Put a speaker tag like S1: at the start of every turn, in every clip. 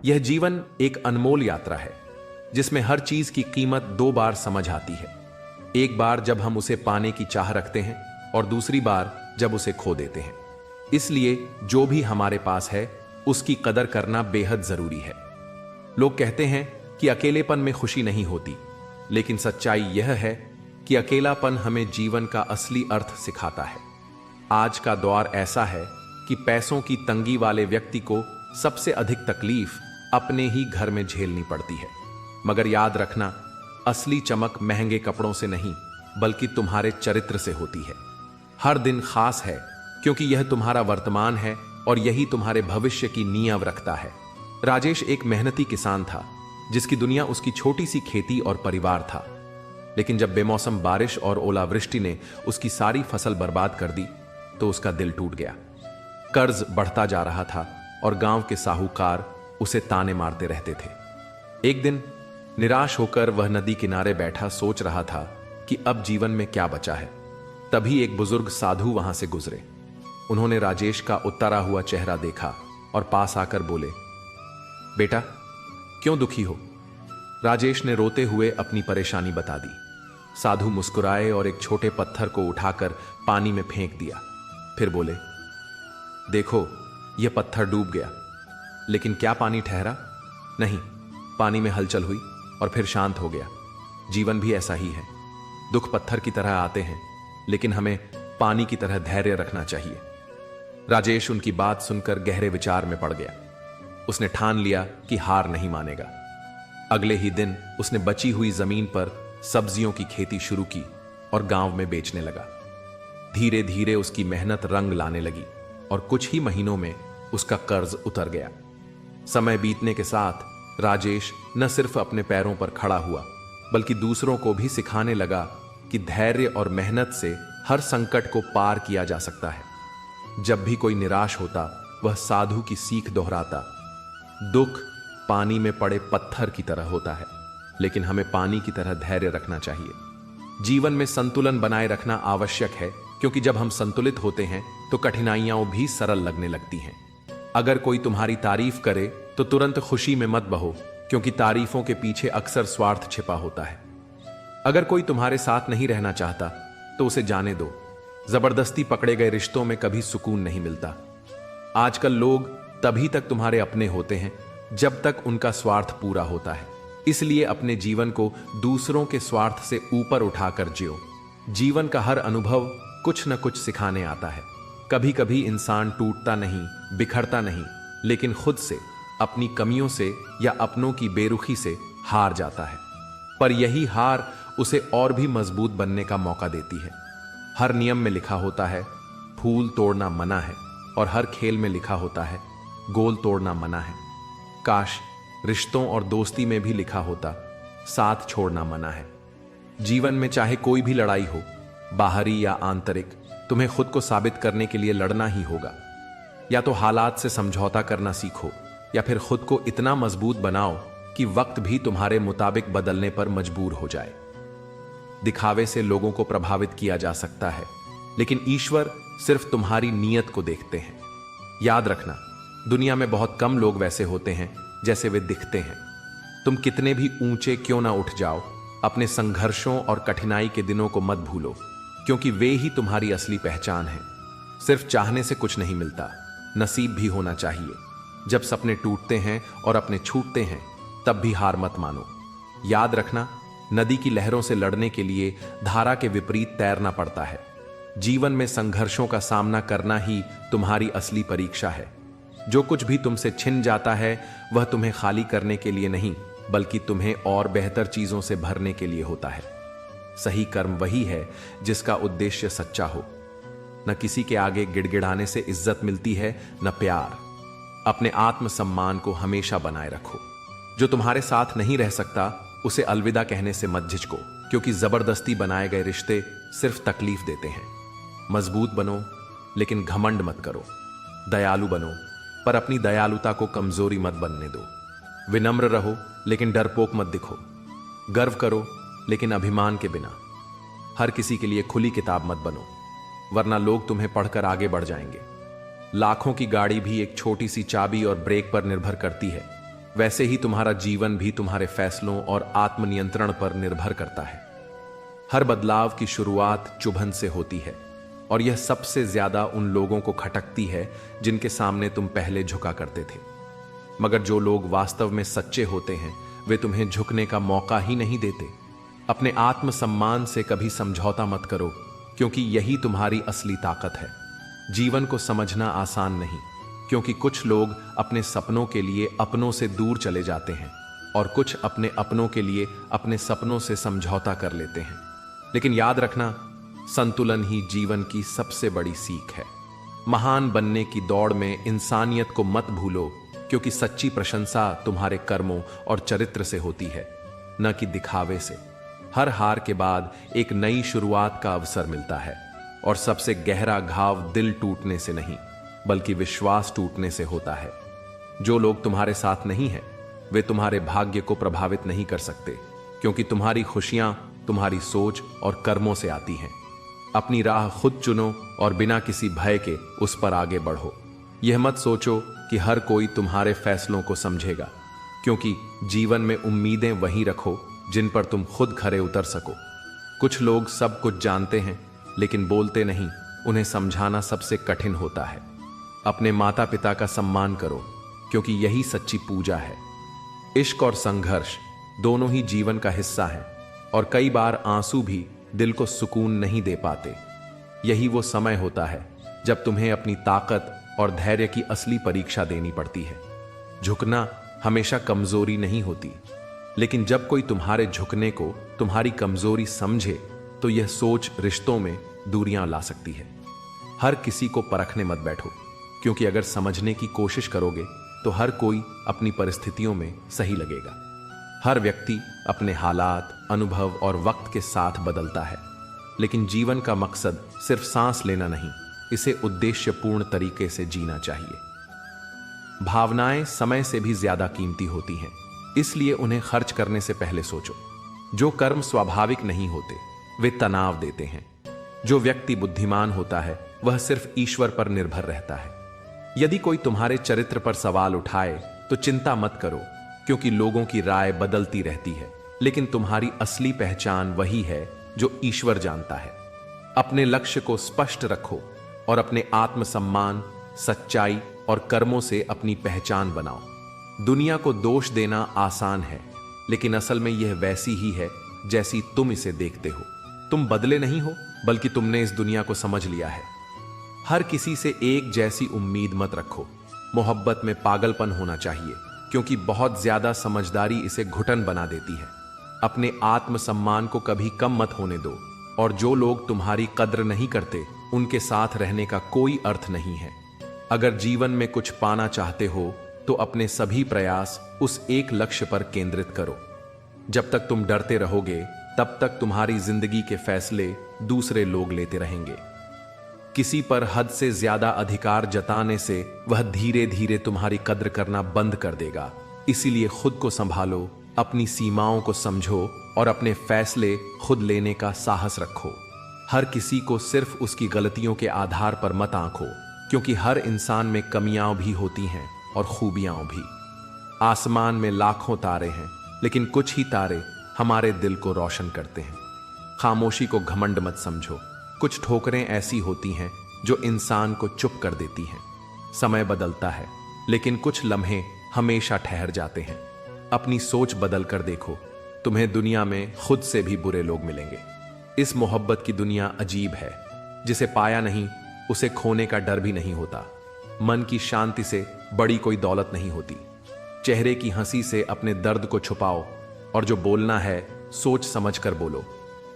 S1: यह जीवन एक अनमोल यात्रा है जिसमें हर चीज की कीमत दो बार समझ आती है। एक बार जब हम उसे पाने की चाह रखते हैं और दूसरी बार जब उसे खो देते हैं। इसलिए जो भी हमारे पास है उसकी कदर करना बेहद जरूरी है। लोग कहते हैं कि अकेलेपन में खुशी नहीं होती, लेकिन सच्चाई यह है कि अकेलापन हमें जीवन का असली अर्थ सिखाता है। आज का दौर ऐसा है कि पैसों की तंगी वाले व्यक्ति को सबसे अधिक तकलीफ अपने ही घर में झेलनी पड़ती है। मगर याद रखना, असली चमक महंगे कपड़ों से नहीं बल्कि तुम्हारे चरित्र से होती है। हर दिन खास है क्योंकि यह तुम्हारा वर्तमान है और यही तुम्हारे भविष्य की नींव रखता है। राजेश एक मेहनती किसान था जिसकी दुनिया उसकी छोटी सी खेती और परिवार था। लेकिन जब बेमौसम बारिश और ओलावृष्टि ने उसकी सारी फसल बर्बाद कर दी तो उसका दिल टूट गया। कर्ज बढ़ता जा रहा था और गांव के साहूकार उसे ताने मारते रहते थे। एक दिन निराश होकर वह नदी किनारे बैठा सोच रहा था कि अब जीवन में क्या बचा है। तभी एक बुजुर्ग साधु वहां से गुजरे। उन्होंने राजेश का उतारा हुआ चेहरा देखा और पास आकर बोले, बेटा क्यों दुखी हो? राजेश ने रोते हुए अपनी परेशानी बता दी। साधु मुस्कुराए और एक छोटे पत्थर को उठाकर पानी में फेंक दिया। फिर बोले, देखो यह पत्थर डूब गया, लेकिन क्या पानी ठहरा? नहीं, पानी में हलचल हुई और फिर शांत हो गया। जीवन भी ऐसा ही है। दुख पत्थर की तरह आते हैं, लेकिन हमें पानी की तरह धैर्य रखना चाहिए। राजेश उनकी बात सुनकर गहरे विचार में पड़ गया। उसने ठान लिया कि हार नहीं मानेगा। अगले ही दिन उसने बची हुई जमीन पर सब्जियों की खेती शुरू की और गांव में बेचने लगा। धीरे धीरे उसकी मेहनत रंग लाने लगी और कुछ ही महीनों में उसका कर्ज उतर गया। समय बीतने के साथ राजेश न सिर्फ अपने पैरों पर खड़ा हुआ बल्कि दूसरों को भी सिखाने लगा कि धैर्य और मेहनत से हर संकट को पार किया जा सकता है। जब भी कोई निराश होता वह साधु की सीख दोहराता, दुख पानी में पड़े पत्थर की तरह होता है, लेकिन हमें पानी की तरह धैर्य रखना चाहिए। जीवन में संतुलन बनाए रखना आवश्यक है, क्योंकि जब हम संतुलित होते हैं तो कठिनाइयां भी सरल लगने लगती हैं। अगर कोई तुम्हारी तारीफ करे तो तुरंत खुशी में मत बहो, क्योंकि तारीफों के पीछे अक्सर स्वार्थ छिपा होता है। अगर कोई तुम्हारे साथ नहीं रहना चाहता तो उसे जाने दो। जबरदस्ती पकड़े गए रिश्तों में कभी सुकून नहीं मिलता। आजकल लोग तभी तक तुम्हारे अपने होते हैं जब तक उनका स्वार्थ पूरा होता है। इसलिए अपने जीवन को दूसरों के स्वार्थ से ऊपर उठाकर जियो। जीवन का हर अनुभव कुछ न कुछ सिखाने आता है। कभी कभी इंसान टूटता नहीं, बिखरता नहीं, लेकिन खुद से, अपनी कमियों से या अपनों की बेरुखी से हार जाता है। पर यही हार उसे और भी मजबूत बनने का मौका देती है। हर नियम में लिखा होता है फूल तोड़ना मना है, और हर खेल में लिखा होता है गोल तोड़ना मना है। काश रिश्तों और दोस्ती में भी लिखा होता साथ छोड़ना मना है। जीवन में चाहे कोई भी लड़ाई हो, बाहरी या आंतरिक, तुम्हें खुद को साबित करने के लिए लड़ना ही होगा। या तो हालात से समझौता करना सीखो, या फिर खुद को इतना मजबूत बनाओ कि वक्त भी तुम्हारे मुताबिक बदलने पर मजबूर हो जाए। दिखावे से लोगों को प्रभावित किया जा सकता है, लेकिन ईश्वर सिर्फ तुम्हारी नीयत को देखते हैं। याद रखना, दुनिया में बहुत कम लोग वैसे होते हैं जैसे वे दिखते हैं। तुम कितने भी ऊंचे क्यों ना उठ जाओ, अपने संघर्षों और कठिनाई के दिनों को मत भूलो, क्योंकि वे ही तुम्हारी असली पहचान है। सिर्फ चाहने से कुछ नहीं मिलता, नसीब भी होना चाहिए। जब सपने टूटते हैं और अपने छूटते हैं तब भी हार मत मानो। याद रखना, नदी की लहरों से लड़ने के लिए धारा के विपरीत तैरना पड़ता है। जीवन में संघर्षों का सामना करना ही तुम्हारी असली परीक्षा है। जो कुछ भी तुमसे छिन जाता है वह तुम्हें खाली करने के लिए नहीं, बल्कि तुम्हें और बेहतर चीजों से भरने के लिए होता है। सही कर्म वही है जिसका उद्देश्य सच्चा हो। न किसी के आगे गिड़गिड़ाने से इज्जत मिलती है, न प्यार। अपने आत्मसम्मान को हमेशा बनाए रखो। जो तुम्हारे साथ नहीं रह सकता उसे अलविदा कहने से मत झिझको, क्योंकि जबरदस्ती बनाए गए रिश्ते सिर्फ तकलीफ देते हैं। मजबूत बनो लेकिन घमंड मत करो। दयालु बनो पर अपनी दयालुता को कमजोरी मत बनने दो। विनम्र रहो लेकिन डरपोक मत दिखो। गर्व करो लेकिन अभिमान के बिना। हर किसी के लिए खुली किताब मत बनो, वरना लोग तुम्हें पढ़कर आगे बढ़ जाएंगे। लाखों की गाड़ी भी एक छोटी सी चाबी और ब्रेक पर निर्भर करती है। वैसे ही तुम्हारा जीवन भी तुम्हारे फैसलों और आत्मनियंत्रण पर निर्भर करता है। हर बदलाव की शुरुआत चुभन से होती है और यह सबसे ज्यादा उन लोगों को खटकती है जिनके सामने तुम पहले झुका करते थे। मगर जो लोग वास्तव में सच्चे होते हैं वे तुम्हें झुकने का मौका ही नहीं देते। अपने आत्मसम्मान से कभी समझौता मत करो, क्योंकि यही तुम्हारी असली ताकत है। जीवन को समझना आसान नहीं, क्योंकि कुछ लोग अपने सपनों के लिए अपनों से दूर चले जाते हैं और कुछ अपने अपनों के लिए अपने सपनों से समझौता कर लेते हैं। लेकिन याद रखना, संतुलन ही जीवन की सबसे बड़ी सीख है। महान बनने की दौड़ में इंसानियत को मत भूलो, क्योंकि सच्ची प्रशंसा तुम्हारे कर्मों और चरित्र से होती है, न कि दिखावे से। हर हार के बाद एक नई शुरुआत का अवसर मिलता है और सबसे गहरा घाव दिल टूटने से नहीं बल्कि विश्वास टूटने से होता है। जो लोग तुम्हारे साथ नहीं हैं वे तुम्हारे भाग्य को प्रभावित नहीं कर सकते, क्योंकि तुम्हारी खुशियां तुम्हारी सोच और कर्मों से आती हैं। अपनी राह खुद चुनो और बिना किसी भय के उस पर आगे बढ़ो। यह मत सोचो कि हर कोई तुम्हारे फैसलों को समझेगा, क्योंकि जीवन में उम्मीदें वहीं रखो जिन पर तुम खुद खरे उतर सको। कुछ लोग सब कुछ जानते हैं लेकिन बोलते नहीं, उन्हें समझाना सबसे कठिन होता है। अपने माता पिता का सम्मान करो, क्योंकि यही सच्ची पूजा है। इश्क और संघर्ष दोनों ही जीवन का हिस्सा है और कई बार आंसू भी दिल को सुकून नहीं दे पाते। यही वो समय होता है जब तुम्हें अपनी ताकत और धैर्य की असली परीक्षा देनी पड़ती है। झुकना हमेशा कमजोरी नहीं होती, लेकिन जब कोई तुम्हारे झुकने को तुम्हारी कमजोरी समझे तो यह सोच रिश्तों में दूरियां ला सकती है। हर किसी को परखने मत बैठो, क्योंकि अगर समझने की कोशिश करोगे तो हर कोई अपनी परिस्थितियों में सही लगेगा। हर व्यक्ति अपने हालात, अनुभव और वक्त के साथ बदलता है, लेकिन जीवन का मकसद सिर्फ सांस लेना नहीं, इसे उद्देश्यपूर्ण तरीके से जीना चाहिए। भावनाएं समय से भी ज्यादा कीमती होती हैं, इसलिए उन्हें खर्च करने से पहले सोचो। जो कर्म स्वाभाविक नहीं होते वे तनाव देते हैं। जो व्यक्ति बुद्धिमान होता है वह सिर्फ ईश्वर पर निर्भर रहता है। यदि कोई तुम्हारे चरित्र पर सवाल उठाए तो चिंता मत करो, क्योंकि लोगों की राय बदलती रहती है, लेकिन तुम्हारी असली पहचान वही है जो ईश्वर जानता है। अपने लक्ष्य को स्पष्ट रखो और अपने आत्मसम्मान, सच्चाई और कर्मों से अपनी पहचान बनाओ। दुनिया को दोष देना आसान है, लेकिन असल में यह वैसी ही है जैसी तुम इसे देखते हो। तुम बदले नहीं हो, बल्कि तुमने इस दुनिया को समझ लिया है। हर किसी से एक जैसी उम्मीद मत रखो। मोहब्बत में पागलपन होना चाहिए, क्योंकि बहुत ज्यादा समझदारी इसे घुटन बना देती है। अपने आत्मसम्मान को कभी कम मत होने दो, और जो लोग तुम्हारी कद्र नहीं करते उनके साथ रहने का कोई अर्थ नहीं है। अगर जीवन में कुछ पाना चाहते हो तो अपने सभी प्रयास उस एक लक्ष्य पर केंद्रित करो। जब तक तुम डरते रहोगे तब तक तुम्हारी जिंदगी के फैसले दूसरे लोग लेते रहेंगे। किसी पर हद से ज्यादा अधिकार जताने से वह धीरे धीरे तुम्हारी कद्र करना बंद कर देगा। इसीलिए खुद को संभालो, अपनी सीमाओं को समझो और अपने फैसले खुद लेने का साहस रखो। हर किसी को सिर्फ उसकी गलतियों के आधार पर मत आंको, क्योंकि हर इंसान में कमियां भी होती हैं और खूबियां भी। आसमान में लाखों तारे हैं, लेकिन कुछ ही तारे हमारे दिल को रोशन करते हैं। खामोशी को घमंड मत समझो। कुछ ठोकरें ऐसी होती हैं जो इंसान को चुप कर देती हैं। समय बदलता है, लेकिन कुछ लम्हे हमेशा ठहर जाते हैं। अपनी सोच बदल कर देखो, तुम्हें दुनिया में खुद से भी बुरे लोग मिलेंगे। इस मोहब्बत की दुनिया अजीब है। जिसे पाया नहीं उसे खोने का डर भी नहीं होता। मन की शांति से बड़ी कोई दौलत नहीं होती। चेहरे की हंसी से अपने दर्द को छुपाओ, और जो बोलना है सोच समझ कर बोलो,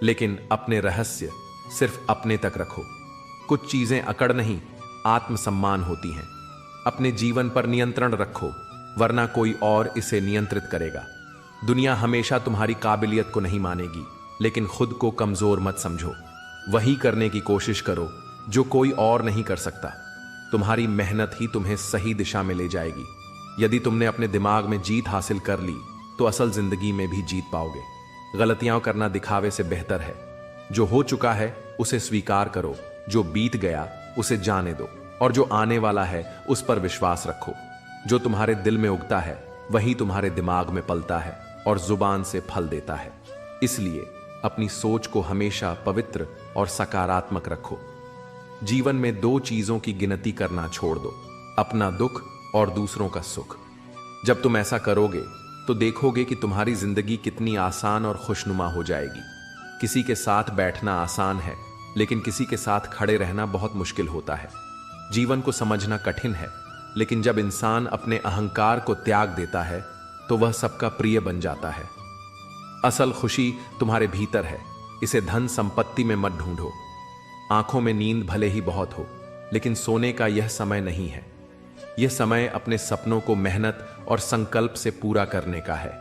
S1: लेकिन अपने रहस्य सिर्फ अपने तक रखो। कुछ चीजें अकड़ नहीं, आत्मसम्मान होती हैं। अपने जीवन पर नियंत्रण रखो, वरना कोई और इसे नियंत्रित करेगा। दुनिया हमेशा तुम्हारी काबिलियत को नहीं मानेगी, लेकिन खुद को कमजोर मत समझो। वही करने की कोशिश करो जो कोई और नहीं कर सकता। तुम्हारी मेहनत ही तुम्हें सही दिशा में ले जाएगी। यदि तुमने अपने दिमाग में जीत हासिल कर ली तो असल जिंदगी में भी जीत पाओगे। गलतियां करना दिखावे से बेहतर है। जो हो चुका है उसे स्वीकार करो, जो बीत गया उसे जाने दो, और जो आने वाला है उस पर विश्वास रखो। जो तुम्हारे दिल में उगता है वही तुम्हारे दिमाग में पलता है और जुबान से फल देता है। इसलिए अपनी सोच को हमेशा पवित्र और सकारात्मक रखो। जीवन में दो चीजों की गिनती करना छोड़ दो, अपना दुख और दूसरों का सुख। जब तुम ऐसा करोगे तो देखोगे कि तुम्हारी जिंदगी कितनी आसान और खुशनुमा हो जाएगी। किसी के साथ बैठना आसान है, लेकिन किसी के साथ खड़े रहना बहुत मुश्किल होता है। जीवन को समझना कठिन है, लेकिन जब इंसान अपने अहंकार को त्याग देता है तो वह सबका प्रिय बन जाता है। असल खुशी तुम्हारे भीतर है, इसे धन संपत्ति में मत ढूंढो। आंखों में नींद भले ही बहुत हो, लेकिन सोने का यह समय नहीं है। यह समय अपने सपनों को मेहनत और संकल्प से पूरा करने का है।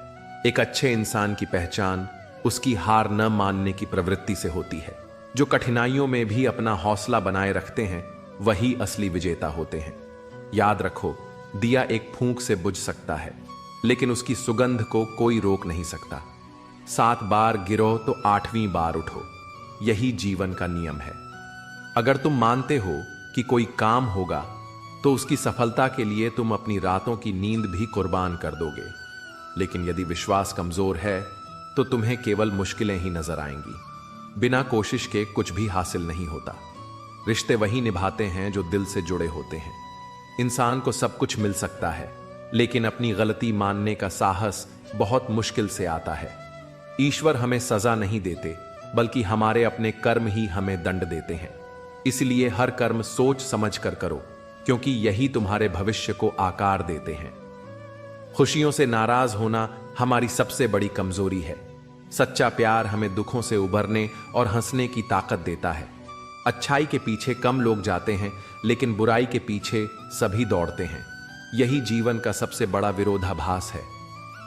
S1: एक अच्छे इंसान की पहचान उसकी हार न मानने की प्रवृत्ति से होती है। जो कठिनाइयों में भी अपना हौसला बनाए रखते हैं वही असली विजेता होते हैं। याद रखो, दिया एक फूंक से बुझ सकता है, लेकिन उसकी सुगंध को कोई रोक नहीं सकता। 7 बार गिरो तो 8वीं बार उठो, यही जीवन का नियम है। अगर तुम मानते हो कि कोई काम होगा तो उसकी सफलता के लिए तुम अपनी रातों की नींद भी कुर्बान कर दोगे। लेकिन यदि विश्वास कमजोर है तो तुम्हें केवल मुश्किलें ही नजर आएंगी। बिना कोशिश के कुछ भी हासिल नहीं होता। रिश्ते वही निभाते हैं जो दिल से जुड़े होते हैं। इंसान को सब कुछ मिल सकता है, लेकिन अपनी गलती मानने का साहस बहुत मुश्किल से आता है। ईश्वर हमें सजा नहीं देते, बल्कि हमारे अपने कर्म ही हमें दंड देते हैं। इसलिए हर कर्म सोच समझ कर करो, क्योंकि यही तुम्हारे भविष्य को आकार देते हैं। खुशियों से नाराज होना हमारी सबसे बड़ी कमजोरी है। सच्चा प्यार हमें दुखों से उबरने और हंसने की ताकत देता है। अच्छाई के पीछे कम लोग जाते हैं, लेकिन बुराई के पीछे सभी दौड़ते हैं। यही जीवन का सबसे बड़ा विरोधाभास है।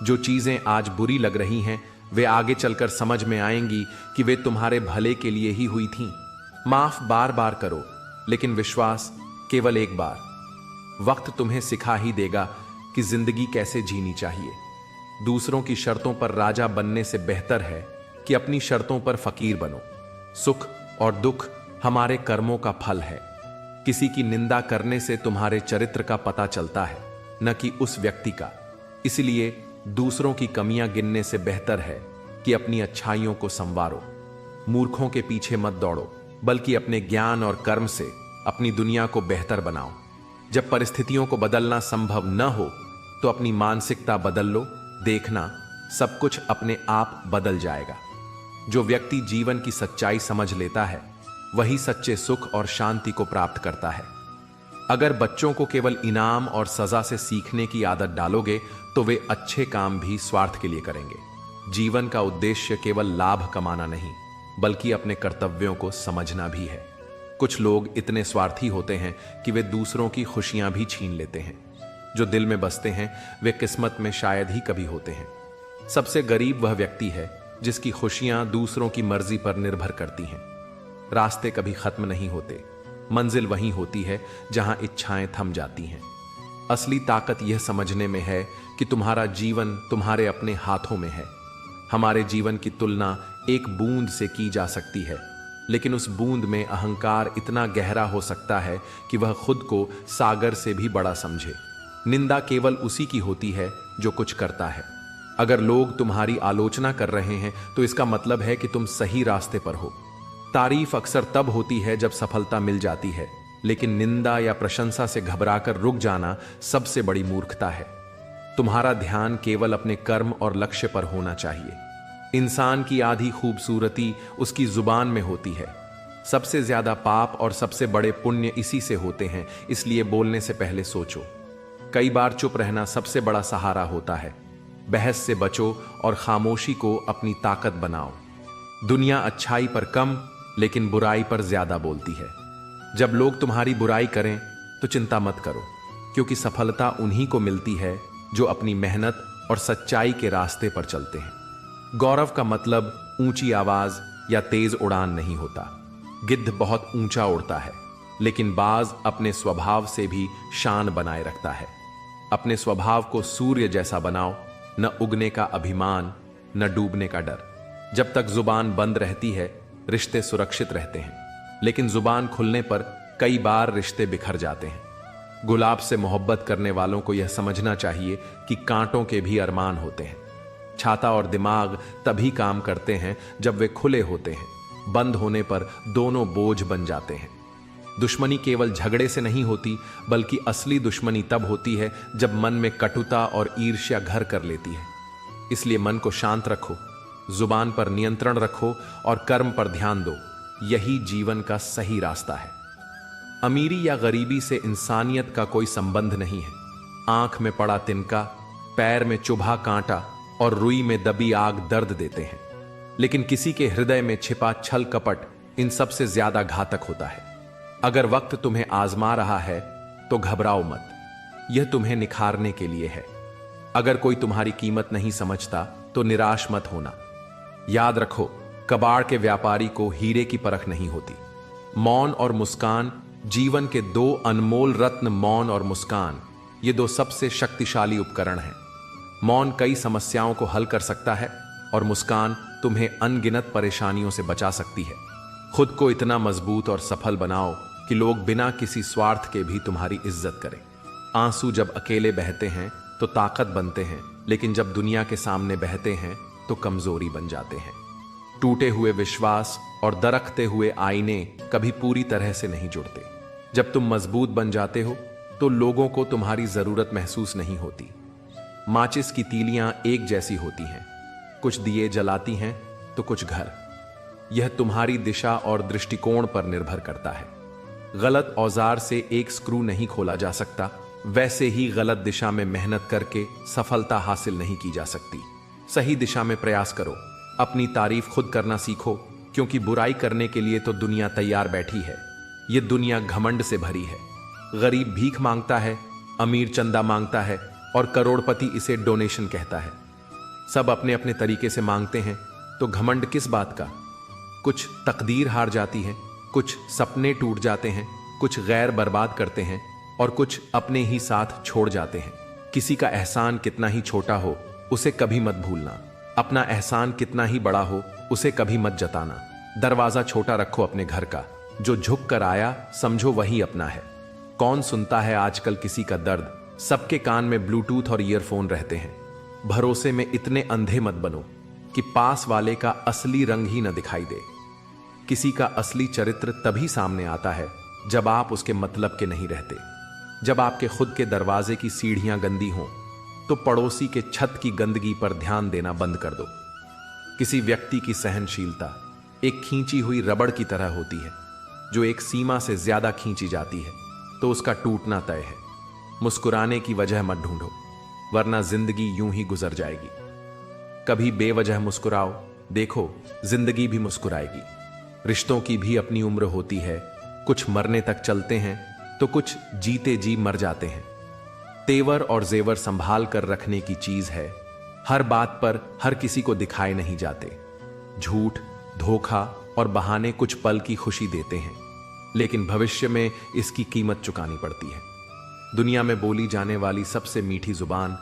S1: जो चीजें आज बुरी लग रही हैं, वे आगे चलकर समझ में आएंगी कि वे तुम्हारे भले के लिए ही हुई थीं। माफ बार बार करो, लेकिन विश्वास केवल एक बार। वक्त तुम्हें सिखा ही देगा कि जिंदगी कैसे जीनी चाहिए। दूसरों की शर्तों पर राजा बनने से बेहतर है कि अपनी शर्तों पर फकीर बनो। सुख और दुख हमारे कर्मों का फल है। किसी की निंदा करने से तुम्हारे चरित्र का पता चलता है, न कि उस व्यक्ति का। इसलिए दूसरों की कमियां गिनने से बेहतर है कि अपनी अच्छाइयों को संवारो। मूर्खों के पीछे मत दौड़ो, बल्कि अपने ज्ञान और कर्म से अपनी दुनिया को बेहतर बनाओ। जब परिस्थितियों को बदलना संभव न हो तो अपनी मानसिकता बदल लो। देखना, सब कुछ अपने आप बदल जाएगा। जो व्यक्ति जीवन की सच्चाई समझ लेता है वही सच्चे सुख और शांति को प्राप्त करता है। अगर बच्चों को केवल इनाम और सजा से सीखने की आदत डालोगे तो वे अच्छे काम भी स्वार्थ के लिए करेंगे। जीवन का उद्देश्य केवल लाभ कमाना नहीं, बल्कि अपने कर्तव्यों को समझना भी है। कुछ लोग इतने स्वार्थी होते हैं कि वे दूसरों की खुशियां भी छीन लेते हैं। जो दिल में बसते हैं वे किस्मत में शायद ही कभी होते हैं। सबसे गरीब वह व्यक्ति है जिसकी खुशियां दूसरों की मर्जी पर निर्भर करती हैं। रास्ते कभी खत्म नहीं होते, मंजिल वहीं होती है जहां इच्छाएं थम जाती हैं। असली ताकत यह समझने में है कि तुम्हारा जीवन तुम्हारे अपने हाथों में है। हमारे जीवन की तुलना एक बूंद से की जा सकती है, लेकिन उस बूंद में अहंकार इतना गहरा हो सकता है कि वह खुद को सागर से भी बड़ा समझे। निंदा केवल उसी की होती है जो कुछ करता है। अगर लोग तुम्हारी आलोचना कर रहे हैं तो इसका मतलब है कि तुम सही रास्ते पर हो। तारीफ अक्सर तब होती है जब सफलता मिल जाती है, लेकिन निंदा या प्रशंसा से घबराकर रुक जाना सबसे बड़ी मूर्खता है। तुम्हारा ध्यान केवल अपने कर्म और लक्ष्य पर होना चाहिए। इंसान की आधी खूबसूरती उसकी जुबान में होती है। सबसे ज्यादा पाप और सबसे बड़े पुण्य इसी से होते हैं, इसलिए बोलने से पहले सोचो। कई बार चुप रहना सबसे बड़ा सहारा होता है। बहस से बचो और खामोशी को अपनी ताकत बनाओ। दुनिया अच्छाई पर कम, लेकिन बुराई पर ज्यादा बोलती है। जब लोग तुम्हारी बुराई करें तो चिंता मत करो, क्योंकि सफलता उन्हीं को मिलती है जो अपनी मेहनत और सच्चाई के रास्ते पर चलते हैं। गौरव का मतलब ऊंची आवाज या तेज उड़ान नहीं होता। गिद्ध बहुत ऊंचा उड़ता है, लेकिन बाज अपने स्वभाव से भी शान बनाए रखता है। अपने स्वभाव को सूर्य जैसा बनाओ, न उगने का अभिमान, न डूबने का डर। जब तक जुबान बंद रहती है रिश्ते सुरक्षित रहते हैं, लेकिन जुबान खुलने पर कई बार रिश्ते बिखर जाते हैं। गुलाब से मोहब्बत करने वालों को यह समझना चाहिए कि कांटों के भी अरमान होते हैं। छाता और दिमाग तभी काम करते हैं जब वे खुले होते हैं। बंद होने पर दोनों बोझ बन जाते हैं। दुश्मनी केवल झगड़े से नहीं होती, बल्कि असली दुश्मनी तब होती है जब मन में कटुता और ईर्ष्या घर कर लेती है। इसलिए मन को शांत रखो, जुबान पर नियंत्रण रखो और कर्म पर ध्यान दो। यही जीवन का सही रास्ता है। अमीरी या गरीबी से इंसानियत का कोई संबंध नहीं है। आंख में पड़ा तिनका, पैर में चुभा कांटा और रुई में दबी आग दर्द देते हैं, लेकिन किसी के हृदय में छिपा छल कपट इन सबसे ज्यादा घातक होता है। अगर वक्त तुम्हें आजमा रहा है तो घबराओ मत, यह तुम्हें निखारने के लिए है। अगर कोई तुम्हारी कीमत नहीं समझता तो निराश मत होना। याद रखो, कबाड़ के व्यापारी को हीरे की परख नहीं होती। मौन और मुस्कान जीवन के दो अनमोल रत्न। मौन और मुस्कान, ये दो सबसे शक्तिशाली उपकरण हैं। मौन कई समस्याओं को हल कर सकता है और मुस्कान तुम्हें अनगिनत परेशानियों से बचा सकती है। खुद को इतना मजबूत और सफल बनाओ कि लोग बिना किसी स्वार्थ के भी तुम्हारी इज्जत करें। आंसू जब अकेले बहते हैं तो ताकत बनते हैं, लेकिन जब दुनिया के सामने बहते हैं तो कमजोरी बन जाते हैं। टूटे हुए विश्वास और दरकते हुए आईने कभी पूरी तरह से नहीं जुड़ते। जब तुम मजबूत बन जाते हो तो लोगों को तुम्हारी जरूरत महसूस नहीं होती। माचिस की तीलियां एक जैसी होती हैं, कुछ दिए जलाती हैं तो कुछ घर। यह तुम्हारी दिशा और दृष्टिकोण पर निर्भर करता है। गलत औजार से एक स्क्रू नहीं खोला जा सकता, वैसे ही गलत दिशा में मेहनत करके सफलता हासिल नहीं की जा सकती। सही दिशा में प्रयास करो। अपनी तारीफ खुद करना सीखो, क्योंकि बुराई करने के लिए तो दुनिया तैयार बैठी है। यह दुनिया घमंड से भरी है। गरीब भीख मांगता है, अमीर चंदा मांगता है और करोड़पति इसे डोनेशन कहता है। सब अपने अपने तरीके से मांगते हैं, तो घमंड किस बात का। कुछ तकदीर हार जाती है, कुछ सपने टूट जाते हैं, कुछ गैर बर्बाद करते हैं और कुछ अपने ही साथ छोड़ जाते हैं। किसी का एहसान कितना ही छोटा हो, उसे कभी मत भूलना। अपना एहसान कितना ही बड़ा हो, उसे कभी मत जताना। दरवाजा छोटा रखो अपने घर का, जो झुक कर आया समझो वही अपना है। कौन सुनता है आजकल किसी का दर्द। सबके कान में ब्लूटूथ और ईयरफोन रहते हैं। भरोसे में इतने अंधे मत बनो कि पास वाले का असली रंग ही न दिखाई दे। किसी का असली चरित्र तभी सामने आता है जब आप उसके मतलब के नहीं रहते। जब आपके खुद के दरवाजे की सीढ़ियां गंदी हों तो पड़ोसी के छत की गंदगी पर ध्यान देना बंद कर दो। किसी व्यक्ति की सहनशीलता एक खींची हुई रबड़ की तरह होती है, जो एक सीमा से ज्यादा खींची जाती है तो उसका टूटना तय है। मुस्कुराने की वजह मत ढूंढो, वरना जिंदगी यूं ही गुजर जाएगी। कभी बेवजह मुस्कुराओ, देखो जिंदगी भी मुस्कुराएगी। रिश्तों की भी अपनी उम्र होती है, कुछ मरने तक चलते हैं तो कुछ जीते जी मर जाते हैं। तेवर और जेवर संभाल कर रखने की चीज है। हर बात पर हर किसी को दिखाए नहीं जाते। झूठ, धोखा और बहाने कुछ पल की खुशी देते हैं, लेकिन भविष्य में इसकी कीमत चुकानी पड़ती है। दुनिया में बोली जाने वाली सबसे मीठी जुबान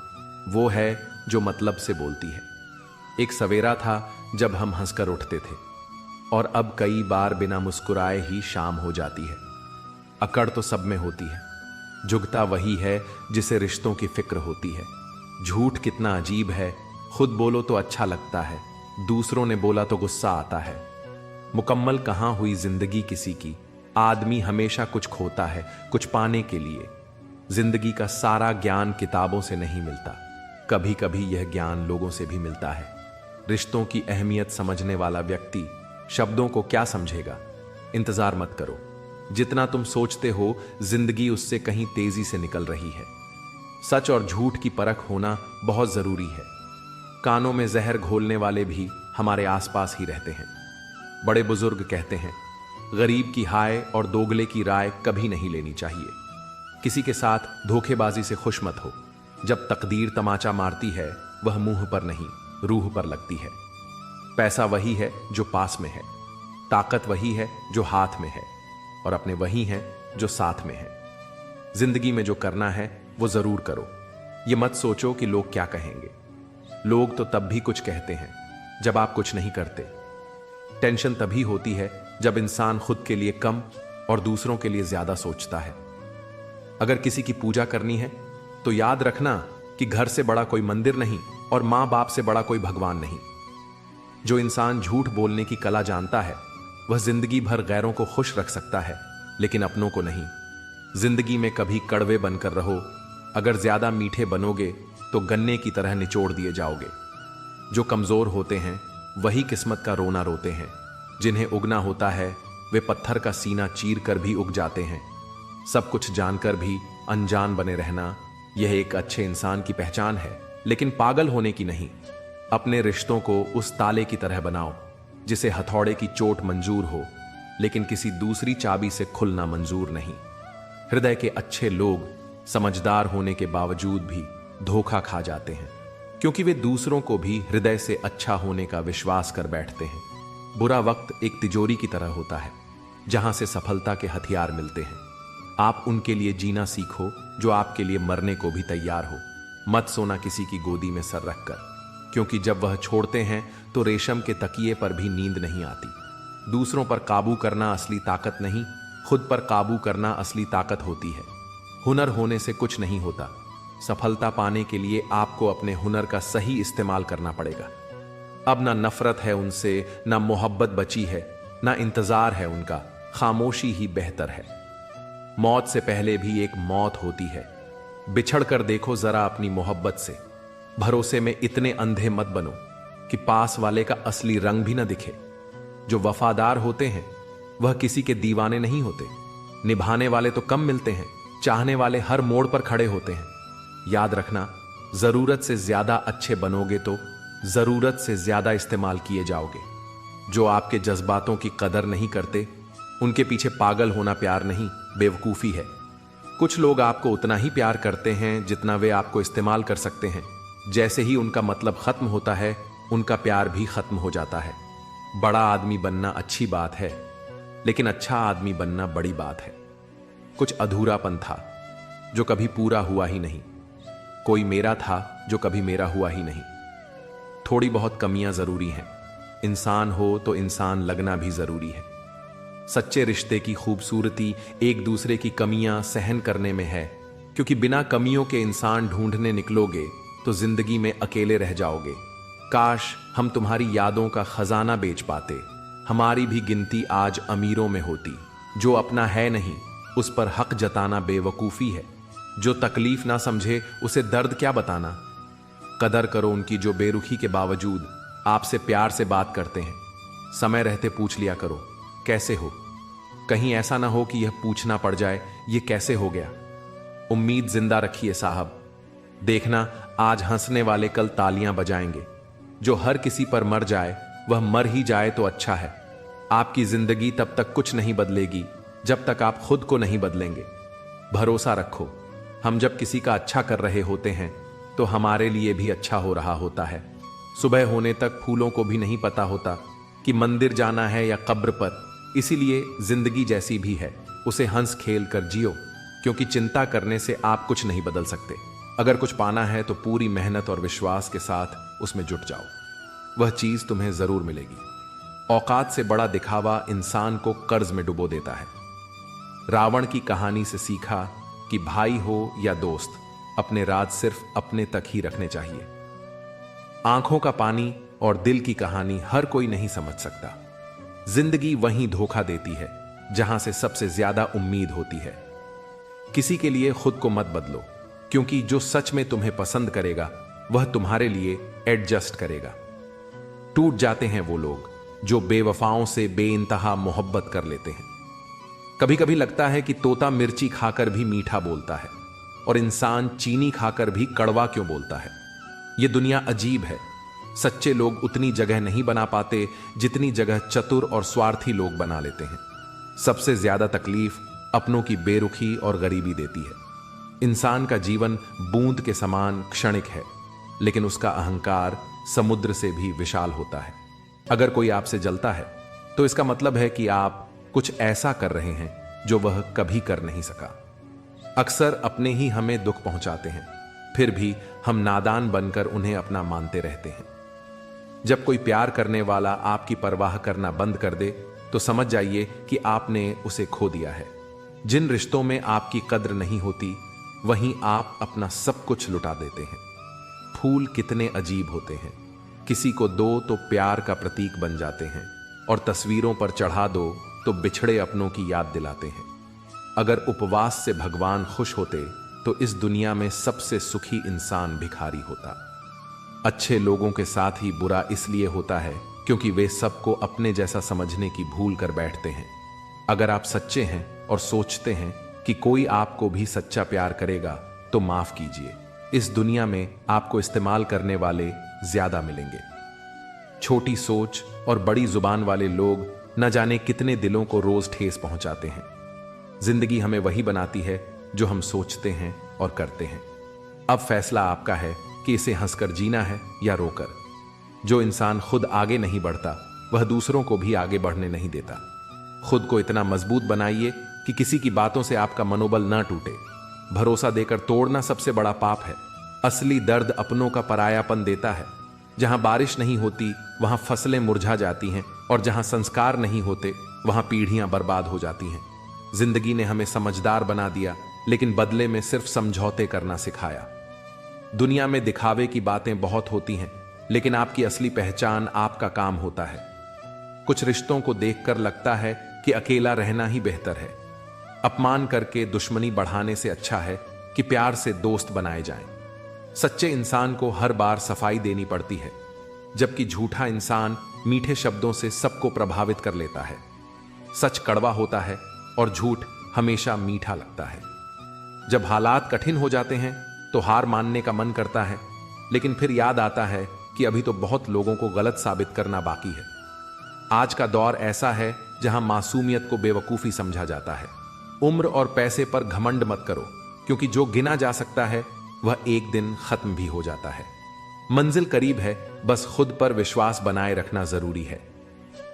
S1: वो है जो मतलब से बोलती है। एक सवेरा था जब हम हंसकर उठते थे, और अब कई बार बिना मुस्कुराए ही शाम हो जाती है। अकड़ तो सब में होती है, झुकता वही है जिसे रिश्तों की फिक्र होती है। झूठ कितना अजीब है, खुद बोलो तो अच्छा लगता है, दूसरों ने बोला तो गुस्सा आता है। मुकम्मल कहां हुई जिंदगी किसी की। आदमी हमेशा कुछ खोता है कुछ पाने के लिए। जिंदगी का सारा ज्ञान किताबों से नहीं मिलता, कभी कभी यह ज्ञान लोगों से भी मिलता है। रिश्तों की अहमियत समझने वाला व्यक्ति शब्दों को क्या समझेगा। इंतजार मत करो, जितना तुम सोचते हो जिंदगी उससे कहीं तेजी से निकल रही है। सच और झूठ की परख होना बहुत जरूरी है। कानों में जहर घोलने वाले भी हमारे आसपास ही रहते हैं। बड़े बुजुर्ग कहते हैं, गरीब की हाय और दोगले की राय कभी नहीं लेनी चाहिए। किसी के साथ धोखेबाजी से खुश मत हो। जब तकदीर तमाचा मारती है वह मुंह पर नहीं रूह पर लगती है। पैसा वही है जो पास में है, ताकत वही है जो हाथ में है, और अपने वही हैं जो साथ में है। जिंदगी में जो करना है वो जरूर करो। ये मत सोचो कि लोग क्या कहेंगे। लोग तो तब भी कुछ कहते हैं जब आप कुछ नहीं करते। टेंशन तभी होती है जब इंसान खुद के लिए कम और दूसरों के लिए ज्यादा सोचता है। अगर किसी की पूजा करनी है तो याद रखना कि घर से बड़ा कोई मंदिर नहीं और मां बाप से बड़ा कोई भगवान नहीं। जो इंसान झूठ बोलने की कला जानता है वह जिंदगी भर गैरों को खुश रख सकता है, लेकिन अपनों को नहीं। जिंदगी में कभी कड़वे बनकर रहो, अगर ज्यादा मीठे बनोगे तो गन्ने की तरह निचोड़ दिए जाओगे। जो कमजोर होते हैं वही किस्मत का रोना रोते हैं, जिन्हें उगना होता है वे पत्थर का सीना चीर कर भी उग जाते हैं। सब कुछ जानकर भी अनजान बने रहना यह एक अच्छे इंसान की पहचान है, लेकिन पागल होने की नहीं। अपने रिश्तों को उस ताले की तरह बनाओ जिसे हथौड़े की चोट मंजूर हो, लेकिन किसी दूसरी चाबी से खुलना मंजूर नहीं। हृदय के अच्छे लोग समझदार होने के बावजूद भी धोखा खा जाते हैं, क्योंकि वे दूसरों को भी हृदय से अच्छा होने का विश्वास कर बैठते हैं। बुरा वक्त एक तिजोरी की तरह होता है जहां से सफलता के हथियार मिलते हैं। आप उनके लिए जीना सीखो जो आपके लिए मरने को भी तैयार हो। मत सोना किसी की गोदी में सर रखकर, क्योंकि जब वह छोड़ते हैं तो रेशम के तकिए पर भी नींद नहीं आती। दूसरों पर काबू करना असली ताकत नहीं, खुद पर काबू करना असली ताकत होती है। हुनर होने से कुछ नहीं होता। सफलता पाने के लिए आपको अपने हुनर का सही इस्तेमाल करना पड़ेगा। अब ना नफरत है उनसे, ना मोहब्बत बची है, ना इंतजार है उनका। खामोशी ही बेहतर है। मौत से पहले भी एक मौत होती है। बिछड़ कर देखो जरा अपनी मोहब्बत से। भरोसे में इतने अंधे मत बनो कि पास वाले का असली रंग भी ना दिखे। जो वफादार होते हैं वह किसी के दीवाने नहीं होते। निभाने वाले तो कम मिलते हैं, चाहने वाले हर मोड़ पर खड़े होते हैं। याद रखना, जरूरत से ज्यादा अच्छे बनोगे तो जरूरत से ज्यादा इस्तेमाल किए जाओगे। जो आपके जज्बातों की कदर नहीं करते उनके पीछे पागल होना प्यार नहीं, बेवकूफी है। कुछ लोग आपको उतना ही प्यार करते हैं जितना वे आपको इस्तेमाल कर सकते हैं। जैसे ही उनका मतलब खत्म होता है उनका प्यार भी खत्म हो जाता है। बड़ा आदमी बनना अच्छी बात है, लेकिन अच्छा आदमी बनना बड़ी बात है। कुछ अधूरापन था जो कभी पूरा हुआ ही नहीं। कोई मेरा था जो कभी मेरा हुआ ही नहीं। थोड़ी बहुत कमियां जरूरी हैं। इंसान हो तो इंसान लगना भी जरूरी है। सच्चे रिश्ते की खूबसूरती एक दूसरे की कमियां सहन करने में है, क्योंकि बिना कमियों के इंसान ढूंढने निकलोगे तो जिंदगी में अकेले रह जाओगे। काश हम तुम्हारी यादों का खजाना बेच पाते। हमारी भी गिनती आज अमीरों में होती। जो अपना है नहीं उस पर हक जताना बेवकूफी है। जो तकलीफ ना समझे उसे दर्द क्या बताना। कदर करो उनकी जो बेरुखी के बावजूद आपसे प्यार से बात करते हैं। समय रहते पूछ लिया करो कैसे हो। कहीं ऐसा ना हो कि यह पूछना पड़ जाए ये कैसे हो गया। उम्मीद जिंदा रखिए साहब। देखना, आज हंसने वाले कल तालियां बजाएंगे। जो हर किसी पर मर जाए वह मर ही जाए तो अच्छा है। आपकी जिंदगी तब तक कुछ नहीं बदलेगी जब तक आप खुद को नहीं बदलेंगे। भरोसा रखो, हम जब किसी का अच्छा कर रहे होते हैं तो हमारे लिए भी अच्छा हो रहा होता है। सुबह होने तक फूलों को भी नहीं पता होता कि मंदिर जाना है या कब्र पर। इसीलिए जिंदगी जैसी भी है उसे हंस खेल कर जियो, क्योंकि चिंता करने से आप कुछ नहीं बदल सकते। अगर कुछ पाना है तो पूरी मेहनत और विश्वास के साथ उसमें जुट जाओ। वह चीज तुम्हें जरूर मिलेगी। औकात से बड़ा दिखावा इंसान को कर्ज में डुबो देता है। रावण की कहानी से सीखा कि भाई हो या दोस्त, अपने राज सिर्फ अपने तक ही रखने चाहिए। आंखों का पानी और दिल की कहानी हर कोई नहीं समझ सकता। जिंदगी वहीं धोखा देती है जहां से सबसे ज्यादा उम्मीद होती है। किसी के लिए खुद को मत बदलो, क्योंकि जो सच में तुम्हें पसंद करेगा वह तुम्हारे लिए एडजस्ट करेगा। टूट जाते हैं वो लोग जो बेवफाओं से बेइंतहा मोहब्बत कर लेते हैं। कभी कभी लगता है कि तोता मिर्ची खाकर भी मीठा बोलता है और इंसान चीनी खाकर भी कड़वा क्यों बोलता है। यह दुनिया अजीब है। सच्चे लोग उतनी जगह नहीं बना पाते जितनी जगह चतुर और स्वार्थी लोग बना लेते हैं। सबसे ज्यादा तकलीफ अपनों की बेरुखी और गरीबी देती है। इंसान का जीवन बूंद के समान क्षणिक है, लेकिन उसका अहंकार समुद्र से भी विशाल होता है। अगर कोई आपसे जलता है तो इसका मतलब है कि आप कुछ ऐसा कर रहे हैं जो वह कभी कर नहीं सका। अक्सर अपने ही हमें दुख पहुंचाते हैं, फिर भी हम नादान बनकर उन्हें अपना मानते रहते हैं। जब कोई प्यार करने वाला आपकी परवाह करना बंद कर दे तो समझ जाइए कि आपने उसे खो दिया है। जिन रिश्तों में आपकी कद्र नहीं होती, वहीं आप अपना सब कुछ लुटा देते हैं। फूल कितने अजीब होते हैं, किसी को दो तो प्यार का प्रतीक बन जाते हैं, और तस्वीरों पर चढ़ा दो तो बिछड़े अपनों की याद दिलाते हैं। अगर उपवास से भगवान खुश होते तो इस दुनिया में सबसे सुखी इंसान भिखारी होता। अच्छे लोगों के साथ ही बुरा इसलिए होता है क्योंकि वे सबको अपने जैसा समझने की भूल कर बैठते हैं। अगर आप सच्चे हैं और सोचते हैं कि कोई आपको भी सच्चा प्यार करेगा तो माफ कीजिए, इस दुनिया में आपको इस्तेमाल करने वाले ज्यादा मिलेंगे। छोटी सोच और बड़ी जुबान वाले लोग न जाने कितने दिलों को रोज ठेस पहुंचाते हैं। जिंदगी हमें वही बनाती है जो हम सोचते हैं और करते हैं। अब फैसला आपका है कि इसे हंसकर जीना है या रोकर। जो इंसान खुद आगे नहीं बढ़ता, वह दूसरों को भी आगे बढ़ने नहीं देता। खुद को इतना मजबूत बनाइए कि किसी की बातों से आपका मनोबल ना टूटे। भरोसा देकर तोड़ना सबसे बड़ा पाप है। असली दर्द अपनों का परायापन देता है। जहां बारिश नहीं होती वहां फसलें मुरझा जाती हैं, और जहां संस्कार नहीं होते वहां पीढ़ियां बर्बाद हो जाती हैं। जिंदगी ने हमें समझदार बना दिया, लेकिन बदले में सिर्फ समझौते करना सिखाया। दुनिया में दिखावे की बातें बहुत होती हैं, लेकिन आपकी असली पहचान आपका काम होता है। कुछ रिश्तों को देखकर लगता है कि अकेला रहना ही बेहतर है। अपमान करके दुश्मनी बढ़ाने से अच्छा है कि प्यार से दोस्त बनाए जाएं। सच्चे इंसान को हर बार सफाई देनी पड़ती है, जबकि झूठा इंसान मीठे शब्दों से सबको प्रभावित कर लेता है। सच कड़वा होता है और झूठ हमेशा मीठा लगता है। जब हालात कठिन हो जाते हैं तो हार मानने का मन करता है, लेकिन फिर याद आता है कि अभी तो बहुत लोगों को गलत साबित करना बाकी है। आज का दौर ऐसा है जहां मासूमियत को बेवकूफी समझा जाता है। उम्र और पैसे पर घमंड मत करो, क्योंकि जो गिना जा सकता है वह एक दिन खत्म भी हो जाता है। मंजिल करीब है, बस खुद पर विश्वास बनाए रखना जरूरी है।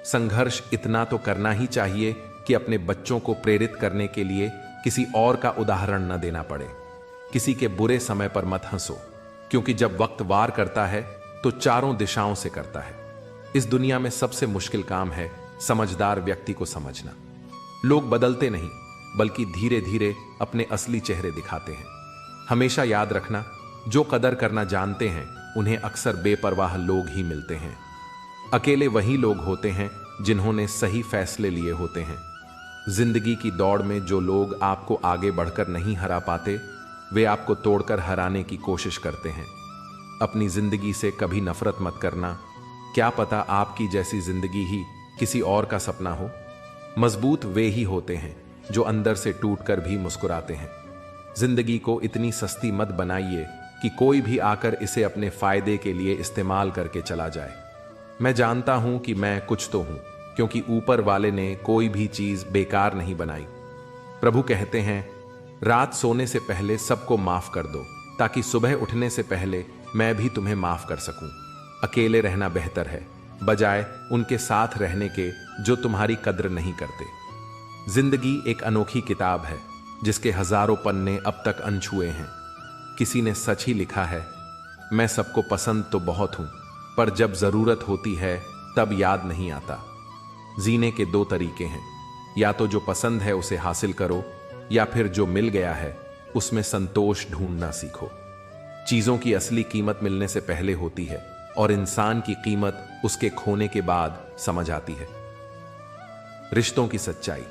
S1: संघर्ष इतना तो करना ही चाहिए कि अपने बच्चों को प्रेरित करने के लिए किसी और का उदाहरण न देना पड़े। किसी के बुरे समय पर मत हंसो, क्योंकि जब वक्त वार करता है तो चारों दिशाओं से करता है। इस दुनिया में सबसे मुश्किल काम है समझदार व्यक्ति को समझना। लोग बदलते नहीं, बल्कि धीरे धीरे अपने असली चेहरे दिखाते हैं। हमेशा याद रखना, जो कदर करना जानते हैं उन्हें अक्सर बेपरवाह लोग ही मिलते हैं। अकेले वही लोग होते हैं जिन्होंने सही फैसले लिए होते हैं। जिंदगी की दौड़ में जो लोग आपको आगे बढ़कर नहीं हरा पाते, वे आपको तोड़कर हराने की कोशिश करते हैं। अपनी जिंदगी से कभी नफरत मत करना, क्या पता आपकी जैसी जिंदगी ही किसी और का सपना हो। मजबूत वे ही होते हैं जो अंदर से टूटकर भी मुस्कुराते हैं। जिंदगी को इतनी सस्ती मत बनाइए कि कोई भी आकर इसे अपने फायदे के लिए इस्तेमाल करके चला जाए। मैं जानता हूं कि मैं कुछ तो हूं, क्योंकि ऊपर वाले ने कोई भी चीज बेकार नहीं बनाई। प्रभु कहते हैं, रात सोने से पहले सबको माफ कर दो, ताकि सुबह उठने से पहले मैं भी तुम्हें माफ कर सकूं। अकेले रहना बेहतर है, बजाय उनके साथ रहने के जो तुम्हारी कद्र नहीं करते। जिंदगी एक अनोखी किताब है, जिसके हजारों पन्ने अब तक अनछुए हैं। किसी ने सच ही लिखा है, मैं सबको पसंद तो बहुत हूं, पर जब जरूरत होती है तब याद नहीं आता। जीने के दो तरीके हैं, या तो जो पसंद है उसे हासिल करो, या फिर जो मिल गया है उसमें संतोष ढूंढना सीखो। चीजों की असली कीमत मिलने से पहले होती है, और इंसान की कीमत उसके खोने के बाद समझ आती है। रिश्तों की सच्चाई,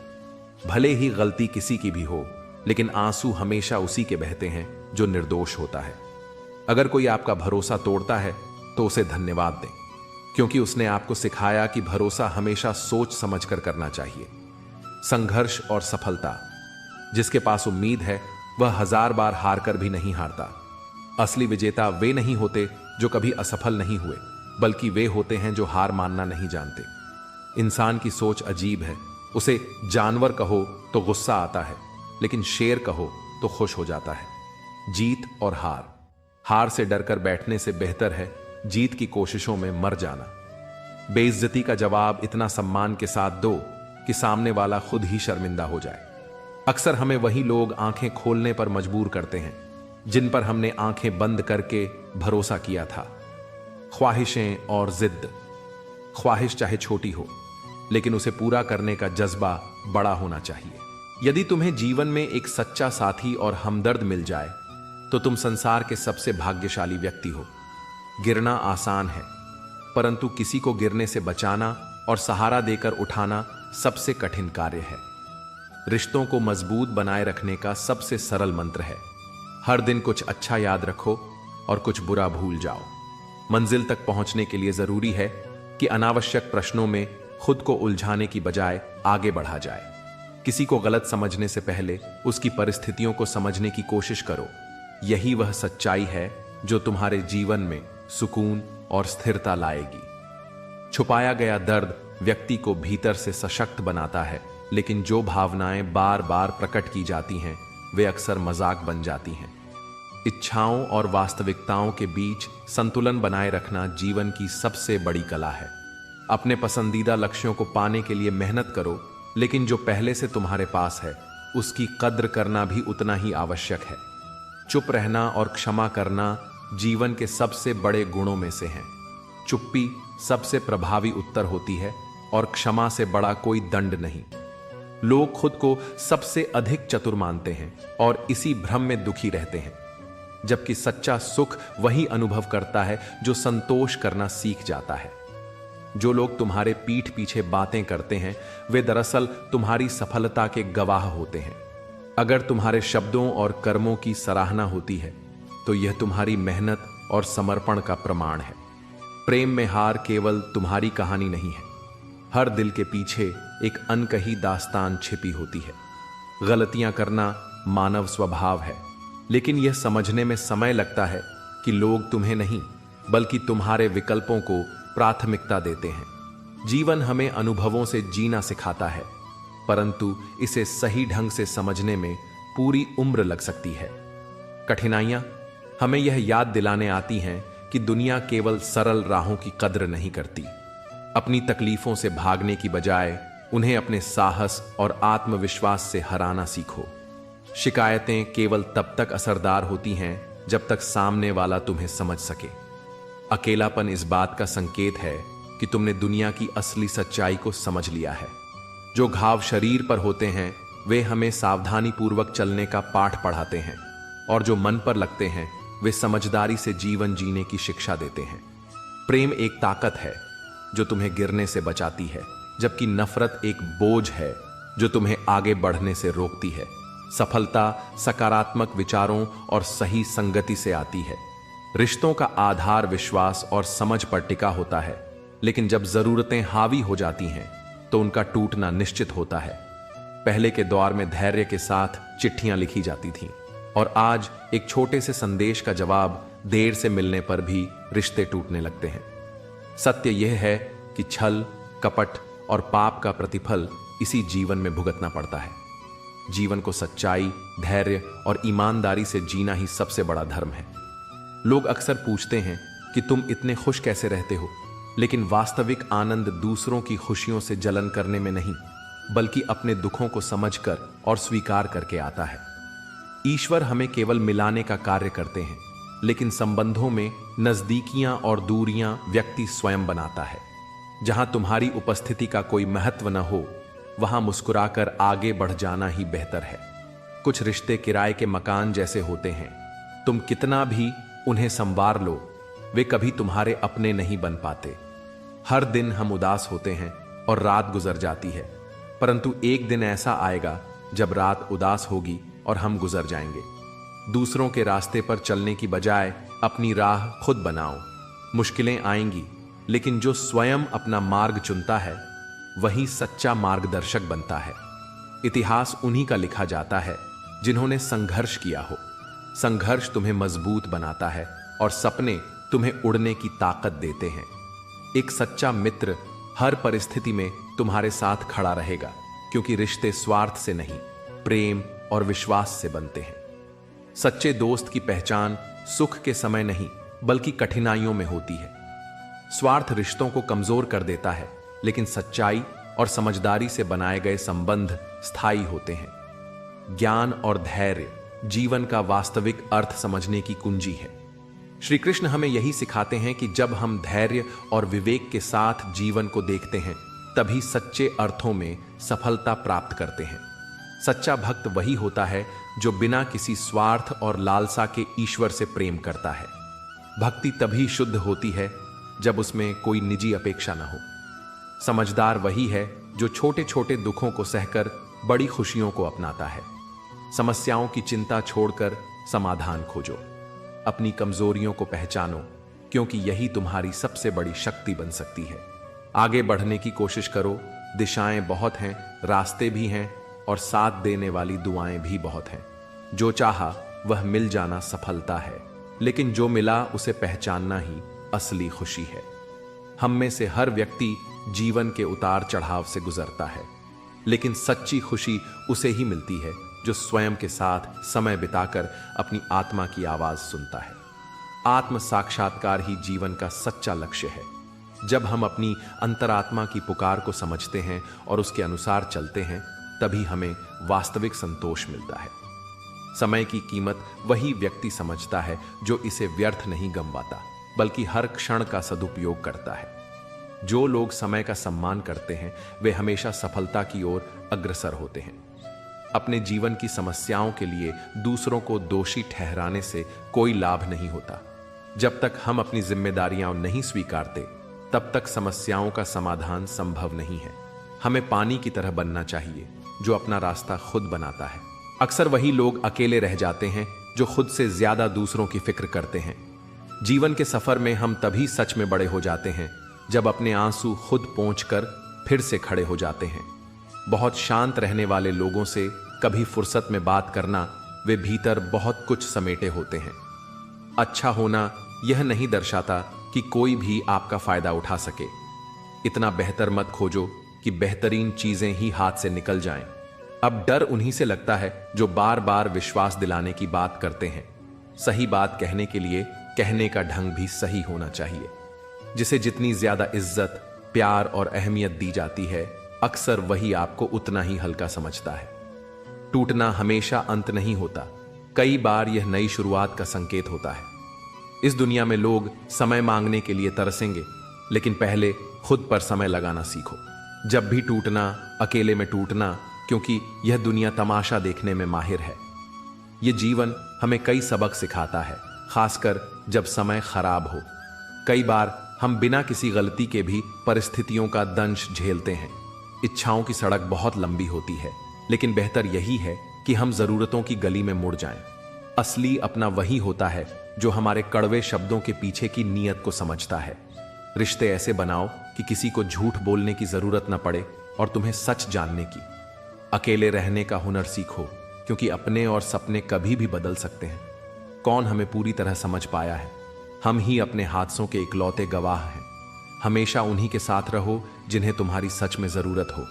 S1: भले ही गलती किसी की भी हो, लेकिन आंसू हमेशा उसी के बहते हैं जो निर्दोष होता है। अगर कोई आपका भरोसा तोड़ता है तो उसे धन्यवाद दें, क्योंकि उसने आपको सिखाया कि भरोसा हमेशा सोच समझकर करना चाहिए। संघर्ष और सफलता, जिसके पास उम्मीद है वह 1000 बार हार कर भी नहीं हारता। असली विजेता वे नहीं होते जो कभी असफल नहीं हुए, बल्कि वे होते हैं जो हार मानना नहीं जानते। इंसान की सोच अजीब है, उसे जानवर कहो तो गुस्सा आता है, लेकिन शेर कहो तो खुश हो जाता है। जीत और हार, हार से डरकर बैठने से बेहतर है जीत की कोशिशों में मर जाना। बेइज्जती का जवाब इतना सम्मान के साथ दो कि सामने वाला खुद ही शर्मिंदा हो जाए। अक्सर हमें वही लोग आंखें खोलने पर मजबूर करते हैं जिन पर हमने आंखें बंद करके भरोसा किया था। ख्वाहिशें और जिद, ख्वाहिश चाहे छोटी हो, लेकिन उसे पूरा करने का जज्बा बड़ा होना चाहिए। यदि तुम्हें जीवन में एक सच्चा साथी और हमदर्द मिल जाए तो तुम संसार के सबसे भाग्यशाली व्यक्ति हो। गिरना आसान है, परंतु किसी को गिरने से बचाना और सहारा देकर उठाना सबसे कठिन कार्य है। रिश्तों को मजबूत बनाए रखने का सबसे सरल मंत्र है, हर दिन कुछ अच्छा याद रखो और कुछ बुरा भूल जाओ। मंजिल तक पहुंचने के लिए जरूरी है कि अनावश्यक प्रश्नों में खुद को उलझाने की बजाय आगे बढ़ा जाए। किसी को गलत समझने से पहले उसकी परिस्थितियों को समझने की कोशिश करो। यही वह सच्चाई है जो तुम्हारे जीवन में सुकून और स्थिरता लाएगी। छुपाया गया दर्द व्यक्ति को भीतर से सशक्त बनाता है, लेकिन जो भावनाएं बार बार प्रकट की जाती हैं वे अक्सर मजाक बन जाती हैं। इच्छाओं और वास्तविकताओं के बीच संतुलन बनाए रखना जीवन की सबसे बड़ी कला है। अपने पसंदीदा लक्ष्यों को पाने के लिए मेहनत करो, लेकिन जो पहले से तुम्हारे पास है उसकी कद्र करना भी उतना ही आवश्यक है। चुप रहना और क्षमा करना जीवन के सबसे बड़े गुणों में से हैं। चुप्पी सबसे प्रभावी उत्तर होती है और क्षमा से बड़ा कोई दंड नहीं। लोग खुद को सबसे अधिक चतुर मानते हैं और इसी भ्रम में दुखी रहते हैं, जबकि सच्चा सुख वही अनुभव करता है जो संतोष करना सीख जाता है। जो लोग तुम्हारे पीठ पीछे बातें करते हैं वे दरअसल तुम्हारी सफलता के गवाह होते हैं। अगर तुम्हारे शब्दों और कर्मों की सराहना होती है तो यह तुम्हारी मेहनत और समर्पण का प्रमाण है। प्रेम में हार केवल तुम्हारी कहानी नहीं है, हर दिल के पीछे एक अनकही दास्तान छिपी होती है। गलतियां करना मानव स्वभाव है, लेकिन यह समझने में समय लगता है कि लोग तुम्हें नहीं बल्कि तुम्हारे विकल्पों को प्राथमिकता देते हैं। जीवन हमें अनुभवों से जीना सिखाता है, परंतु इसे सही ढंग से समझने में पूरी उम्र लग सकती है। कठिनाइयां हमें यह याद दिलाने आती हैं कि दुनिया केवल सरल राहों की कद्र नहीं करती। अपनी तकलीफों से भागने की बजाय उन्हें अपने साहस और आत्मविश्वास से हराना सीखो। शिकायतें केवल तब तक असरदार होती हैं जब तक सामने वाला तुम्हें समझ सके। अकेलापन इस बात का संकेत है कि तुमने दुनिया की असली सच्चाई को समझ लिया है। जो घाव शरीर पर होते हैं वे हमें सावधानी पूर्वक चलने का पाठ पढ़ाते हैं, और जो मन पर लगते हैं वे समझदारी से जीवन जीने की शिक्षा देते हैं। प्रेम एक ताकत है जो तुम्हें गिरने से बचाती है, जबकि नफरत एक बोझ है जो तुम्हें आगे बढ़ने से रोकती है। सफलता सकारात्मक विचारों और सही संगति से आती है। रिश्तों का आधार विश्वास और समझ पर टिका होता है, लेकिन जब जरूरतें हावी हो जाती हैं तो उनका टूटना निश्चित होता है। पहले के दौर में धैर्य के साथ चिट्ठियां लिखी जाती थीं, और आज एक छोटे से संदेश का जवाब देर से मिलने पर भी रिश्ते टूटने लगते हैं। सत्य यह है कि छल, कपट और पाप का प्रतिफल इसी जीवन में भुगतना पड़ता है। जीवन को सच्चाई, धैर्य और ईमानदारी से जीना ही सबसे बड़ा धर्म है। लोग अक्सर पूछते हैं कि तुम इतने खुश कैसे रहते हो, लेकिन वास्तविक आनंद दूसरों की खुशियों से जलन करने में नहीं, बल्कि अपने दुखों को समझकर और स्वीकार करके आता है। ईश्वर हमें केवल मिलाने का कार्य करते हैं, लेकिन संबंधों में नजदीकियां और दूरियां व्यक्ति स्वयं बनाता है। जहां तुम्हारी उपस्थिति का कोई महत्व न हो, वहां मुस्कुराकर आगे बढ़ जाना ही बेहतर है। कुछ रिश्ते किराए के मकान जैसे होते हैं, तुम कितना भी उन्हें संवार लो, वे कभी तुम्हारे अपने नहीं बन पाते। हर दिन हम उदास होते हैं और रात गुजर जाती है, परंतु एक दिन ऐसा आएगा जब रात उदास होगी और हम गुजर जाएंगे। दूसरों के रास्ते पर चलने की बजाय अपनी राह खुद बनाओ। मुश्किलें आएंगी, लेकिन जो स्वयं अपना मार्ग चुनता है वही सच्चा मार्गदर्शक बनता है। इतिहास उन्हीं का लिखा जाता है जिन्होंने संघर्ष किया हो। संघर्ष तुम्हें मजबूत बनाता है और सपने तुम्हें उड़ने की ताकत देते हैं। एक सच्चा मित्र हर परिस्थिति में तुम्हारे साथ खड़ा रहेगा, क्योंकि रिश्ते स्वार्थ से नहीं, प्रेम और विश्वास से बनते हैं। सच्चे दोस्त की पहचान सुख के समय नहीं बल्कि कठिनाइयों में होती है। स्वार्थ रिश्तों को कमजोर कर देता है, लेकिन सच्चाई और समझदारी से बनाए गए संबंध स्थायी होते हैं। ज्ञान और धैर्य जीवन का वास्तविक अर्थ समझने की कुंजी है। श्री कृष्ण हमें यही सिखाते हैं कि जब हम धैर्य और विवेक के साथ जीवन को देखते हैं, तभी सच्चे अर्थों में सफलता प्राप्त करते हैं। सच्चा भक्त वही होता है जो बिना किसी स्वार्थ और लालसा के ईश्वर से प्रेम करता है। भक्ति तभी शुद्ध होती है जब उसमें कोई निजी अपेक्षा न हो। समझदार वही है जो छोटे छोटे दुखों को सहकर बड़ी खुशियों को अपनाता है। समस्याओं की चिंता छोड़कर समाधान खोजो। अपनी कमजोरियों को पहचानो, क्योंकि यही तुम्हारी सबसे बड़ी शक्ति बन सकती है। आगे बढ़ने की कोशिश करो। दिशाएं बहुत हैं, रास्ते भी हैं और साथ देने वाली दुआएं भी बहुत हैं। जो चाहा वह मिल जाना सफलता है, लेकिन जो मिला उसे पहचानना ही असली खुशी है। हम में से हर व्यक्ति जीवन के उतार चढ़ाव से गुजरता है, लेकिन सच्ची खुशी उसे ही मिलती है जो स्वयं के साथ समय बिताकर अपनी आत्मा की आवाज सुनता है। आत्म साक्षात्कार ही जीवन का सच्चा लक्ष्य है। जब हम अपनी अंतरात्मा की पुकार को समझते हैं और उसके अनुसार चलते हैं, तभी हमें वास्तविक संतोष मिलता है। समय की कीमत वही व्यक्ति समझता है जो इसे व्यर्थ नहीं गंवाता, बल्कि हर क्षण का सदुपयोग करता है। जो लोग समय का सम्मान करते हैं वे हमेशा सफलता की ओर अग्रसर होते हैं। अपने जीवन की समस्याओं के लिए दूसरों को दोषी ठहराने से कोई लाभ नहीं होता। जब तक हम अपनी जिम्मेदारियां नहीं स्वीकारते, तब तक समस्याओं का समाधान संभव नहीं है। हमें पानी की तरह बनना चाहिए जो अपना रास्ता खुद बनाता है। अक्सर वही लोग अकेले रह जाते हैं जो खुद से ज्यादा दूसरों की फिक्र करते हैं। जीवन के सफर में हम तभी सच में बड़े हो जाते हैं जब अपने आंसू खुद पोंछकर फिर से खड़े हो जाते हैं। बहुत शांत रहने वाले लोगों से कभी फुर्सत में बात करना, वे भीतर बहुत कुछ समेटे होते हैं। अच्छा होना यह नहीं दर्शाता कि कोई भी आपका फायदा उठा सके। इतना बेहतर मत खोजो कि बेहतरीन चीजें ही हाथ से निकल जाएं। अब डर उन्हीं से लगता है जो बार बार विश्वास दिलाने की बात करते हैं। सही बात कहने के लिए कहने का ढंग भी सही होना चाहिए। जिसे जितनी ज्यादा इज्जत, प्यार और अहमियत दी जाती है, अक्सर वही आपको उतना ही हल्का समझता है। टूटना हमेशा अंत नहीं होता, कई बार यह नई शुरुआत का संकेत होता है। इस दुनिया में लोग समय मांगने के लिए तरसेंगे, लेकिन पहले खुद पर समय लगाना सीखो। जब भी टूटना, अकेले में टूटना, क्योंकि यह दुनिया तमाशा देखने में माहिर है। यह जीवन हमें कई सबक सिखाता है, खासकर जब समय खराब हो। कई बार हम बिना किसी गलती के भी परिस्थितियों का दंश झेलते हैं। इच्छाओं की सड़क बहुत लंबी होती है, लेकिन बेहतर यही है कि हम जरूरतों की गली में मुड़ जाएं। असली अपना वही होता है जो हमारे कड़वे शब्दों के पीछे की नीयत को समझता है। रिश्ते ऐसे बनाओ कि किसी को झूठ बोलने की जरूरत न पड़े और तुम्हें सच जानने की। अकेले रहने का हुनर सीखो, क्योंकि अपने और सपने कभी भी बदल सकते हैं। कौन हमें पूरी तरह समझ पाया है? हम ही अपने हादसों के इकलौते गवाह हैं। हमेशा उन्हीं के साथ रहो जिन्हें तुम्हारी सच में जरूरत हो।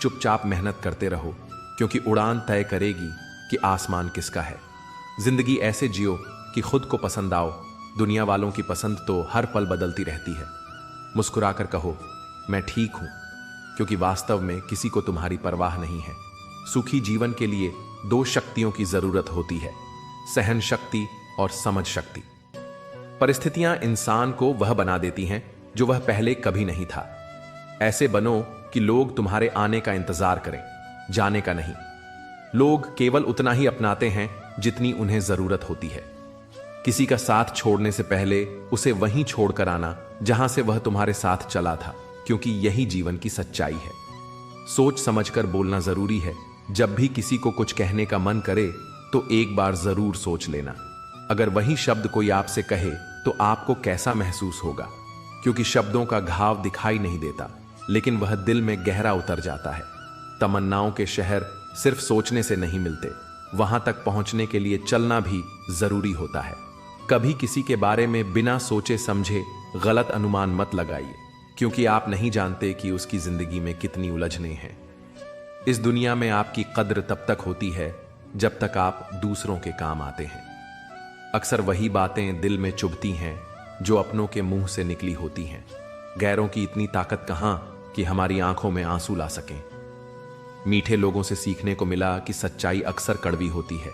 S1: चुपचाप मेहनत करते रहो, क्योंकि उड़ान तय करेगी कि आसमान किसका है। जिंदगी ऐसे जियो कि खुद को पसंद आओ। दुनिया वालों की पसंद तो हर पल बदलती रहती है। मुस्कुराकर कहो, मैं ठीक हूं, क्योंकि वास्तव में किसी को तुम्हारी परवाह नहीं है। सुखी जीवन के लिए दो शक्तियों की जरूरत होती है, सहन शक्ति और समझ शक्ति। परिस्थितियां इंसान को वह बना देती हैं जो वह पहले कभी नहीं था। ऐसे बनो कि लोग तुम्हारे आने का इंतजार करें, जाने का नहीं। लोग केवल उतना ही अपनाते हैं जितनी उन्हें जरूरत होती है। किसी का साथ छोड़ने से पहले उसे वहीं छोड़कर आना जहां से वह तुम्हारे साथ चला था, क्योंकि यही जीवन की सच्चाई है। सोच समझकर बोलना जरूरी है। जब भी किसी को कुछ कहने का मन करे तो एक बार जरूर सोच लेना। अगर वही शब्द कोई आपसे कहे तो आपको कैसा महसूस होगा, क्योंकि शब्दों का घाव दिखाई नहीं देता, लेकिन वह दिल में गहरा उतर जाता है। तमन्नाओं के शहर सिर्फ सोचने से नहीं मिलते, वहां तक पहुंचने के लिए चलना भी जरूरी होता है। कभी किसी के बारे में बिना सोचे समझे गलत अनुमान मत लगाइए, क्योंकि आप नहीं जानते कि उसकी जिंदगी में कितनी उलझनें हैं। इस दुनिया में आपकी कद्र तब तक होती है जब तक आप दूसरों के काम आते हैं। अक्सर वही बातें दिल में चुभती हैं जो अपनों के मुंह से निकली होती हैं। गैरों की इतनी ताकत कहां कि हमारी आंखों में आंसू ला सकें। मीठे लोगों से सीखने को मिला कि सच्चाई अक्सर कड़वी होती है।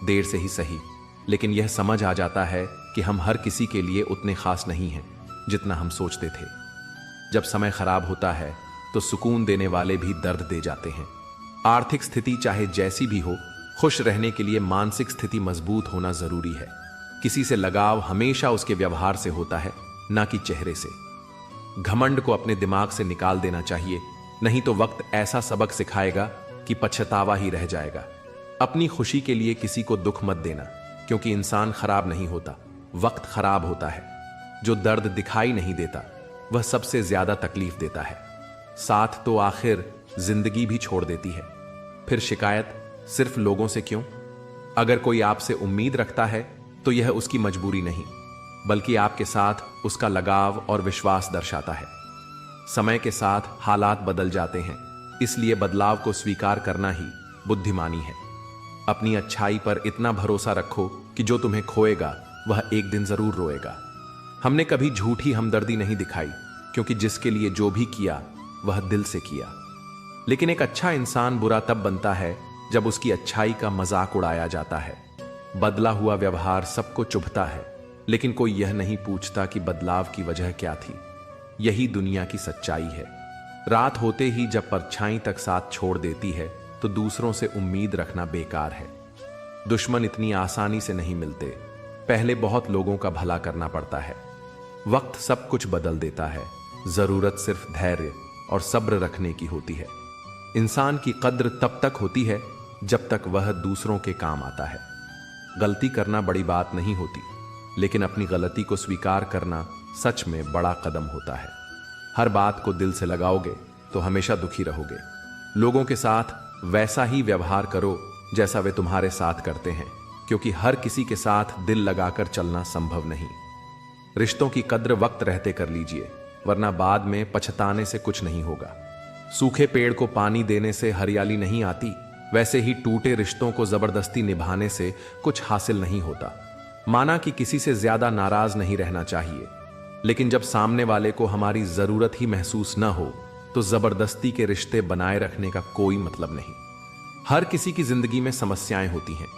S1: देर से ही सही, लेकिन यह समझ आ जाता है कि हम हर किसी के लिए उतने खास नहीं हैं जितना हम सोचते थे। जब समय खराब होता है तो सुकून देने वाले भी दर्द दे जाते हैं। आर्थिक स्थिति चाहे जैसी भी हो, खुश रहने के लिए मानसिक स्थिति मजबूत होना जरूरी है। किसी से लगाव हमेशा उसके व्यवहार से होता है, ना कि चेहरे से। घमंड को अपने दिमाग से निकाल देना चाहिए, नहीं तो वक्त ऐसा सबक सिखाएगा कि पछतावा ही रह जाएगा। अपनी खुशी के लिए किसी को दुख मत देना, क्योंकि इंसान खराब नहीं होता, वक्त खराब होता है। जो दर्द दिखाई नहीं देता वह सबसे ज्यादा तकलीफ देता है। साथ तो आखिर जिंदगी भी छोड़ देती है, फिर शिकायत सिर्फ लोगों से क्यों? अगर कोई आपसे उम्मीद रखता है तो यह उसकी मजबूरी नहीं, बल्कि आपके साथ उसका लगाव और विश्वास दर्शाता है। समय के साथ हालात बदल जाते हैं, इसलिए बदलाव को स्वीकार करना ही बुद्धिमानी है। अपनी अच्छाई पर इतना भरोसा रखो कि जो तुम्हें खोएगा वह एक दिन जरूर रोएगा। हमने कभी झूठी हमदर्दी नहीं दिखाई, क्योंकि जिसके लिए जो भी किया वह दिल से किया। लेकिन एक अच्छा इंसान बुरा तब बनता है जब उसकी अच्छाई का मजाक उड़ाया जाता है। बदला हुआ व्यवहार सबको चुभता है, लेकिन कोई यह नहीं पूछता कि बदलाव की वजह क्या थी। यही दुनिया की सच्चाई है। रात होते ही जब परछाई तक साथ छोड़ देती है तो दूसरों से उम्मीद रखना बेकार है। दुश्मन इतनी आसानी से नहीं मिलते, पहले बहुत लोगों का भला करना पड़ता है। वक्त सब कुछ बदल देता है, जरूरत सिर्फ धैर्य और सब्र रखने की होती है। इंसान की कद्र तब तक होती है जब तक वह दूसरों के काम आता है। गलती करना बड़ी बात नहीं होती, लेकिन अपनी गलती को स्वीकार करना सच में बड़ा कदम होता है। हर बात को दिल से लगाओगे तो हमेशा दुखी रहोगे। लोगों के साथ वैसा ही व्यवहार करो जैसा वे तुम्हारे साथ करते हैं, क्योंकि हर किसी के साथ दिल लगाकर चलना संभव नहीं। रिश्तों की कद्र वक्त रहते कर लीजिए, वरना बाद में पछताने से कुछ नहीं होगा। सूखे पेड़ को पानी देने से हरियाली नहीं आती, वैसे ही टूटे रिश्तों को जबरदस्ती निभाने से कुछ हासिल नहीं होता। माना कि किसी से ज्यादा नाराज नहीं रहना चाहिए, लेकिन जब सामने वाले को हमारी जरूरत ही महसूस न हो तो जबरदस्ती के रिश्ते बनाए रखने का कोई मतलब नहीं। हर किसी की जिंदगी में समस्याएं होती हैं,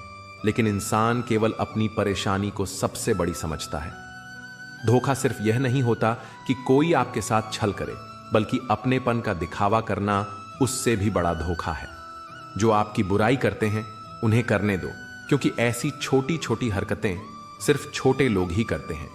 S1: लेकिन इंसान केवल अपनी परेशानी को सबसे बड़ी समझता है। धोखा सिर्फ यह नहीं होता कि कोई आपके साथ छल करे, बल्कि अपनेपन का दिखावा करना उससे भी बड़ा धोखा है। जो आपकी बुराई करते हैं उन्हें करने दो, क्योंकि ऐसी छोटी छोटी हरकतें सिर्फ छोटे लोग ही करते हैं।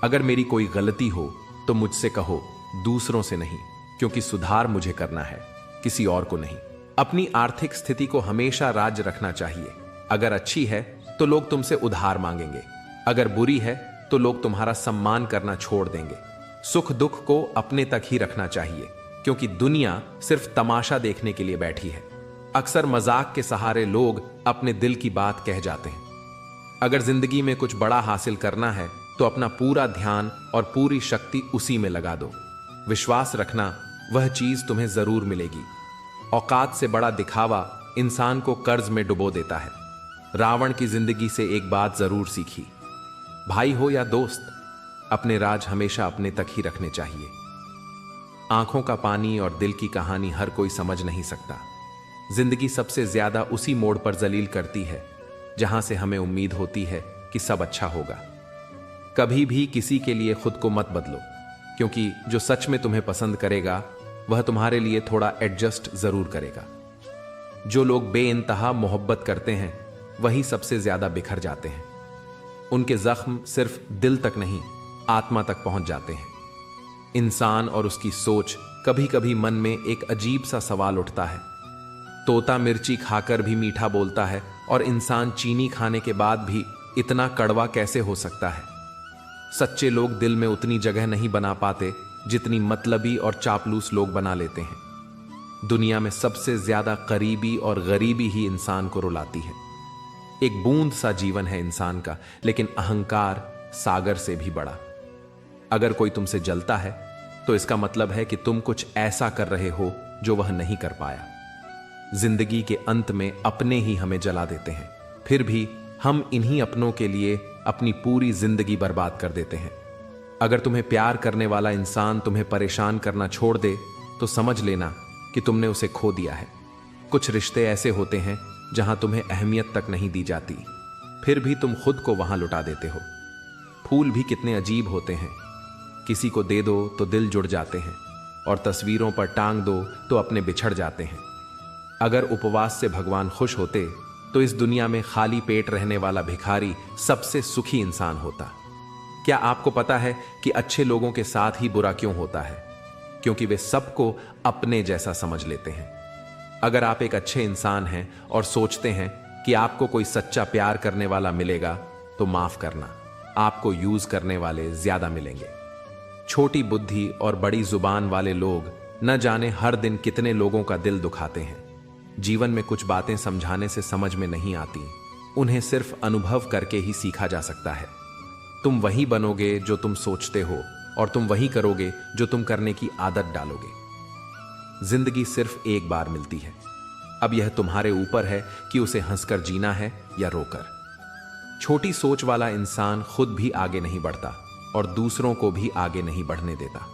S1: अगर मेरी कोई गलती हो तो मुझसे कहो, दूसरों से नहीं, क्योंकि सुधार मुझे करना है, किसी और को नहीं। अपनी आर्थिक स्थिति को हमेशा राज रखना चाहिए। अगर अच्छी है तो लोग तुमसे उधार मांगेंगे, अगर बुरी है तो लोग तुम्हारा सम्मान करना छोड़ देंगे। सुख दुख को अपने तक ही रखना चाहिए, क्योंकि दुनिया सिर्फ तमाशा देखने के लिए बैठी है। अक्सर मजाक के सहारे लोग अपने दिल की बात कह जाते हैं। अगर जिंदगी में कुछ बड़ा हासिल करना है तो अपना पूरा ध्यान और पूरी शक्ति उसी में लगा दो। विश्वास रखना, वह चीज तुम्हें जरूर मिलेगी। औकात से बड़ा दिखावा इंसान को कर्ज में डुबो देता है। रावण की जिंदगी से एक बात जरूर सीखी, भाई हो या दोस्त, अपने राज हमेशा अपने तक ही रखने चाहिए। आंखों का पानी और दिल की कहानी हर कोई समझ नहीं सकता। जिंदगी सबसे ज्यादा उसी मोड़ पर जलील करती है जहां से हमें उम्मीद होती है कि सब अच्छा होगा। कभी भी किसी के लिए खुद को मत बदलो, क्योंकि जो सच में तुम्हें पसंद करेगा वह तुम्हारे लिए थोड़ा एडजस्ट जरूर करेगा। जो लोग बेइंतहा मोहब्बत करते हैं वही सबसे ज्यादा बिखर जाते हैं। उनके जख्म सिर्फ दिल तक नहीं, आत्मा तक पहुंच जाते हैं। इंसान और उसकी सोच, कभी कभी मन में एक अजीब सा सवाल उठता है। तोता मिर्ची खाकर भी मीठा बोलता है, और इंसान चीनी खाने के बाद भी इतना कड़वा कैसे हो सकता है? सच्चे लोग दिल में उतनी जगह नहीं बना पाते जितनी मतलबी और चापलूस लोग बना लेते हैं। दुनिया में सबसे ज्यादा करीबी और गरीबी ही इंसान को रुलाती है। एक बूंद सा जीवन है इंसान का, लेकिन अहंकार सागर से भी बड़ा। अगर कोई तुमसे जलता है तो इसका मतलब है कि तुम कुछ ऐसा कर रहे हो जो वह नहीं कर पाया। जिंदगी के अंत में अपने ही हमें जला देते हैं, फिर भी हम इन्हीं अपनों के लिए अपनी पूरी जिंदगी बर्बाद कर देते हैं। अगर तुम्हें प्यार करने वाला इंसान तुम्हें परेशान करना छोड़ दे तो समझ लेना कि तुमने उसे खो दिया है। कुछ रिश्ते ऐसे होते हैं जहां तुम्हें अहमियत तक नहीं दी जाती, फिर भी तुम खुद को वहां लुटा देते हो। फूल भी कितने अजीब होते हैं, किसी को दे दो तो दिल जुड़ जाते हैं, और तस्वीरों पर टांग दो तो अपने बिछड़ जाते हैं। अगर उपवास से भगवान खुश होते तो इस दुनिया में खाली पेट रहने वाला भिखारी सबसे सुखी इंसान होता। क्या आपको पता है कि अच्छे लोगों के साथ ही बुरा क्यों होता है? क्योंकि वे सबको अपने जैसा समझ लेते हैं। अगर आप एक अच्छे इंसान हैं और सोचते हैं कि आपको कोई सच्चा प्यार करने वाला मिलेगा, तो माफ करना, आपको यूज करने वाले ज्यादा मिलेंगे। छोटी बुद्धि और बड़ी जुबान वाले लोग न जाने हर दिन कितने लोगों का दिल दुखाते हैं। जीवन में कुछ बातें समझाने से समझ में नहीं आती, उन्हें सिर्फ अनुभव करके ही सीखा जा सकता है। तुम वही बनोगे जो तुम सोचते हो, और तुम वही करोगे जो तुम करने की आदत डालोगे। जिंदगी सिर्फ एक बार मिलती है। अब यह तुम्हारे ऊपर है कि उसे हंसकर जीना है या रोकर। छोटी सोच वाला इंसान खुद भी आगे नहीं बढ़ता और दूसरों को भी आगे नहीं बढ़ने देता।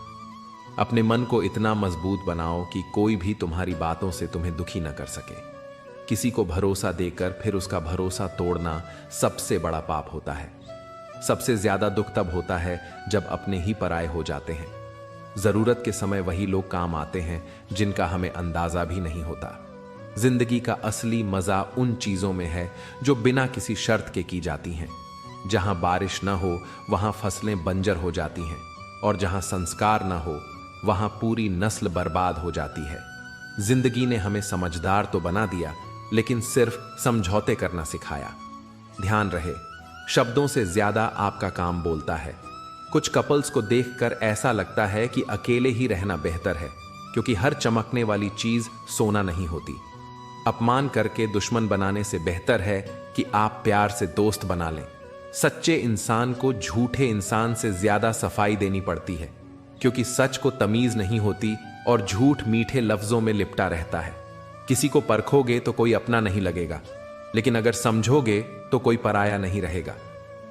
S1: अपने मन को इतना मजबूत बनाओ कि कोई भी तुम्हारी बातों से तुम्हें दुखी न कर सके। किसी को भरोसा देकर फिर उसका भरोसा तोड़ना सबसे बड़ा पाप होता है। सबसे ज्यादा दुख तब होता है जब अपने ही पराये हो जाते हैं। जरूरत के समय वही लोग काम आते हैं जिनका हमें अंदाजा भी नहीं होता। जिंदगी का असली मजा उन चीजों में है जो बिना किसी शर्त के की जाती हैं। जहां बारिश न हो वहां फसलें बंजर हो जाती हैं, और जहां संस्कार न हो वहां पूरी नस्ल बर्बाद हो जाती है। जिंदगी ने हमें समझदार तो बना दिया, लेकिन सिर्फ समझौते करना सिखाया। ध्यान रहे, शब्दों से ज्यादा आपका काम बोलता है। कुछ कपल्स को देखकर ऐसा लगता है कि अकेले ही रहना बेहतर है, क्योंकि हर चमकने वाली चीज सोना नहीं होती। अपमान करके दुश्मन बनाने से बेहतर है कि आप प्यार से दोस्त बना लें। सच्चे इंसान को झूठे इंसान से ज्यादा सफाई देनी पड़ती है, क्योंकि सच को तमीज नहीं होती और झूठ मीठे लफ्जों में लिपटा रहता है। किसी को परखोगे तो कोई अपना नहीं लगेगा, लेकिन अगर समझोगे तो कोई पराया नहीं रहेगा।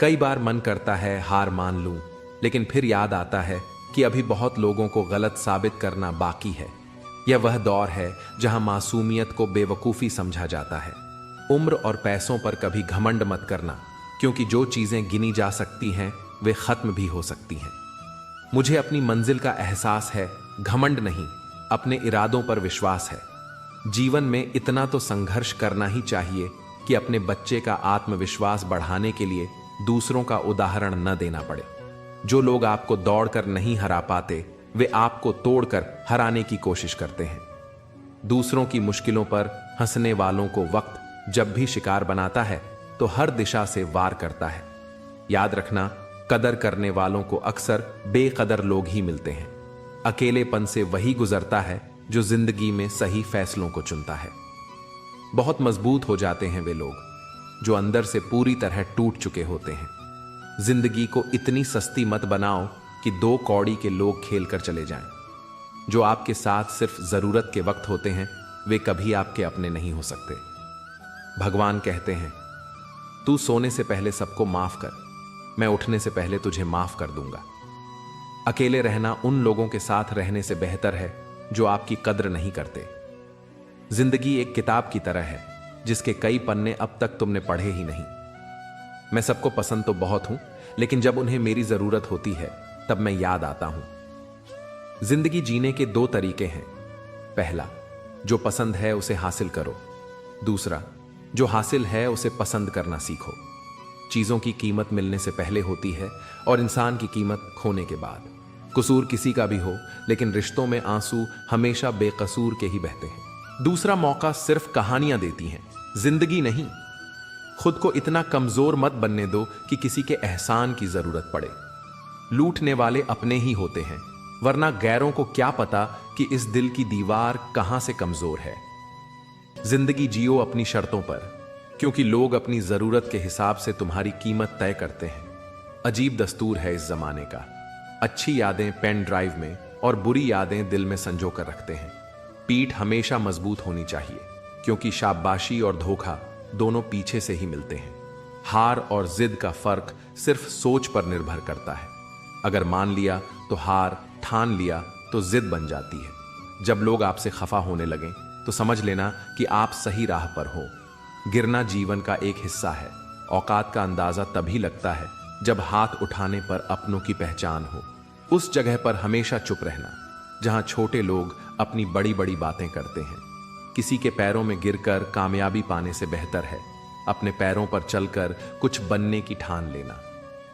S1: कई बार मन करता है हार मान लूं, लेकिन फिर याद आता है कि अभी बहुत लोगों को गलत साबित करना बाकी है। यह वह दौर है जहां मासूमियत को बेवकूफी समझा जाता है। उम्र और पैसों पर कभी घमंड मत करना, क्योंकि जो चीजें गिनी जा सकती हैं वे खत्म भी हो सकती हैं। मुझे अपनी मंजिल का एहसास है, घमंड नहीं, अपने इरादों पर विश्वास है। जीवन में इतना तो संघर्ष करना ही चाहिए कि अपने बच्चे का आत्मविश्वास बढ़ाने के लिए दूसरों का उदाहरण न देना पड़े। जो लोग आपको दौड़कर नहीं हरा पाते, वे आपको तोड़कर हराने की कोशिश करते हैं। दूसरों की मुश्किलों पर हंसने वालों को वक्त जब भी शिकार बनाता है तो हर दिशा से वार करता है। याद रखना, कदर करने वालों को अक्सर बेकदर लोग ही मिलते हैं। अकेलेपन से वही गुजरता है जो जिंदगी में सही फैसलों को चुनता है। बहुत मजबूत हो जाते हैं वे लोग जो अंदर से पूरी तरह टूट चुके होते हैं। जिंदगी को इतनी सस्ती मत बनाओ कि 2 कौड़ी के लोग खेल कर चले जाएं। जो आपके साथ सिर्फ जरूरत के वक्त होते हैं, वे कभी आपके अपने नहीं हो सकते। भगवान कहते हैं, तू सोने से पहले सबको माफ कर, मैं उठने से पहले तुझे माफ कर दूंगा। अकेले रहना उन लोगों के साथ रहने से बेहतर है जो आपकी कद्र नहीं करते। जिंदगी एक किताब की तरह है जिसके कई पन्ने अब तक तुमने पढ़े ही नहीं। मैं सबको पसंद तो बहुत हूं, लेकिन जब उन्हें मेरी जरूरत होती है तब मैं याद आता हूं। जिंदगी जीने के 2 तरीके हैं। पहला, जो पसंद है उसे हासिल करो। दूसरा, जो हासिल है उसे पसंद करना सीखो। चीजों की कीमत मिलने से पहले होती है और इंसान की कीमत खोने के बाद। कसूर किसी का भी हो, लेकिन रिश्तों में आंसू हमेशा बेकसूर के ही बहते हैं। दूसरा मौका सिर्फ कहानियां देती हैं, जिंदगी नहीं। खुद को इतना कमजोर मत बनने दो कि किसी के एहसान की जरूरत पड़े। लूटने वाले अपने ही होते हैं, वरना गैरों को क्या पता कि इस दिल की दीवार कहां से कमजोर है। जिंदगी जियो अपनी शर्तों पर, क्योंकि लोग अपनी जरूरत के हिसाब से तुम्हारी कीमत तय करते हैं। अजीब दस्तूर है इस जमाने का। अच्छी यादें पेन ड्राइव में और बुरी यादें दिल में संजो कर रखते हैं। पीठ हमेशा मजबूत होनी चाहिए, क्योंकि शाबाशी और धोखा दोनों पीछे से ही मिलते हैं। हार और जिद का फर्क सिर्फ सोच पर निर्भर करता है। अगर मान लिया तो हार, ठान लिया तो जिद बन जाती है। जब लोग आपसे खफा होने लगें तो समझ लेना कि आप सही राह पर हो। गिरना जीवन का एक हिस्सा है। औकात का अंदाजा तभी लगता है जब हाथ उठाने पर अपनों की पहचान हो। उस जगह पर हमेशा चुप रहना जहां छोटे लोग अपनी बड़ी बड़ी बातें करते हैं। किसी के पैरों में गिरकर कामयाबी पाने से बेहतर है अपने पैरों पर चलकर कुछ बनने की ठान लेना।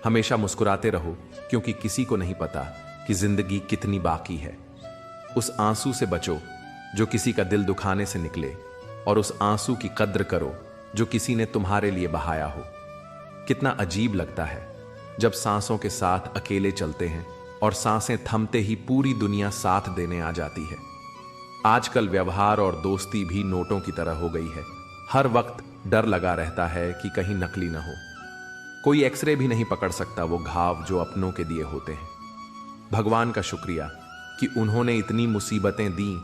S1: हमेशा मुस्कुराते रहो, क्योंकि किसी को नहीं पता कि जिंदगी कितनी बाकी है। उस आंसू से बचो जो किसी का दिल दुखाने से निकले, और उस आंसू की कद्र करो जो किसी ने तुम्हारे लिए बहाया हो। कितना अजीब लगता है जब सांसों के साथ अकेले चलते हैं और सांसें थमते ही पूरी दुनिया साथ देने आ जाती है। आजकल व्यवहार और दोस्ती भी नोटों की तरह हो गई है। हर वक्त डर लगा रहता है कि कहीं नकली न हो। कोई एक्सरे भी नहीं पकड़ सकता वो घाव जो अपनों के दिए होते हैं। भगवान का शुक्रिया कि उन्होंने इतनी मुसीबतें दी,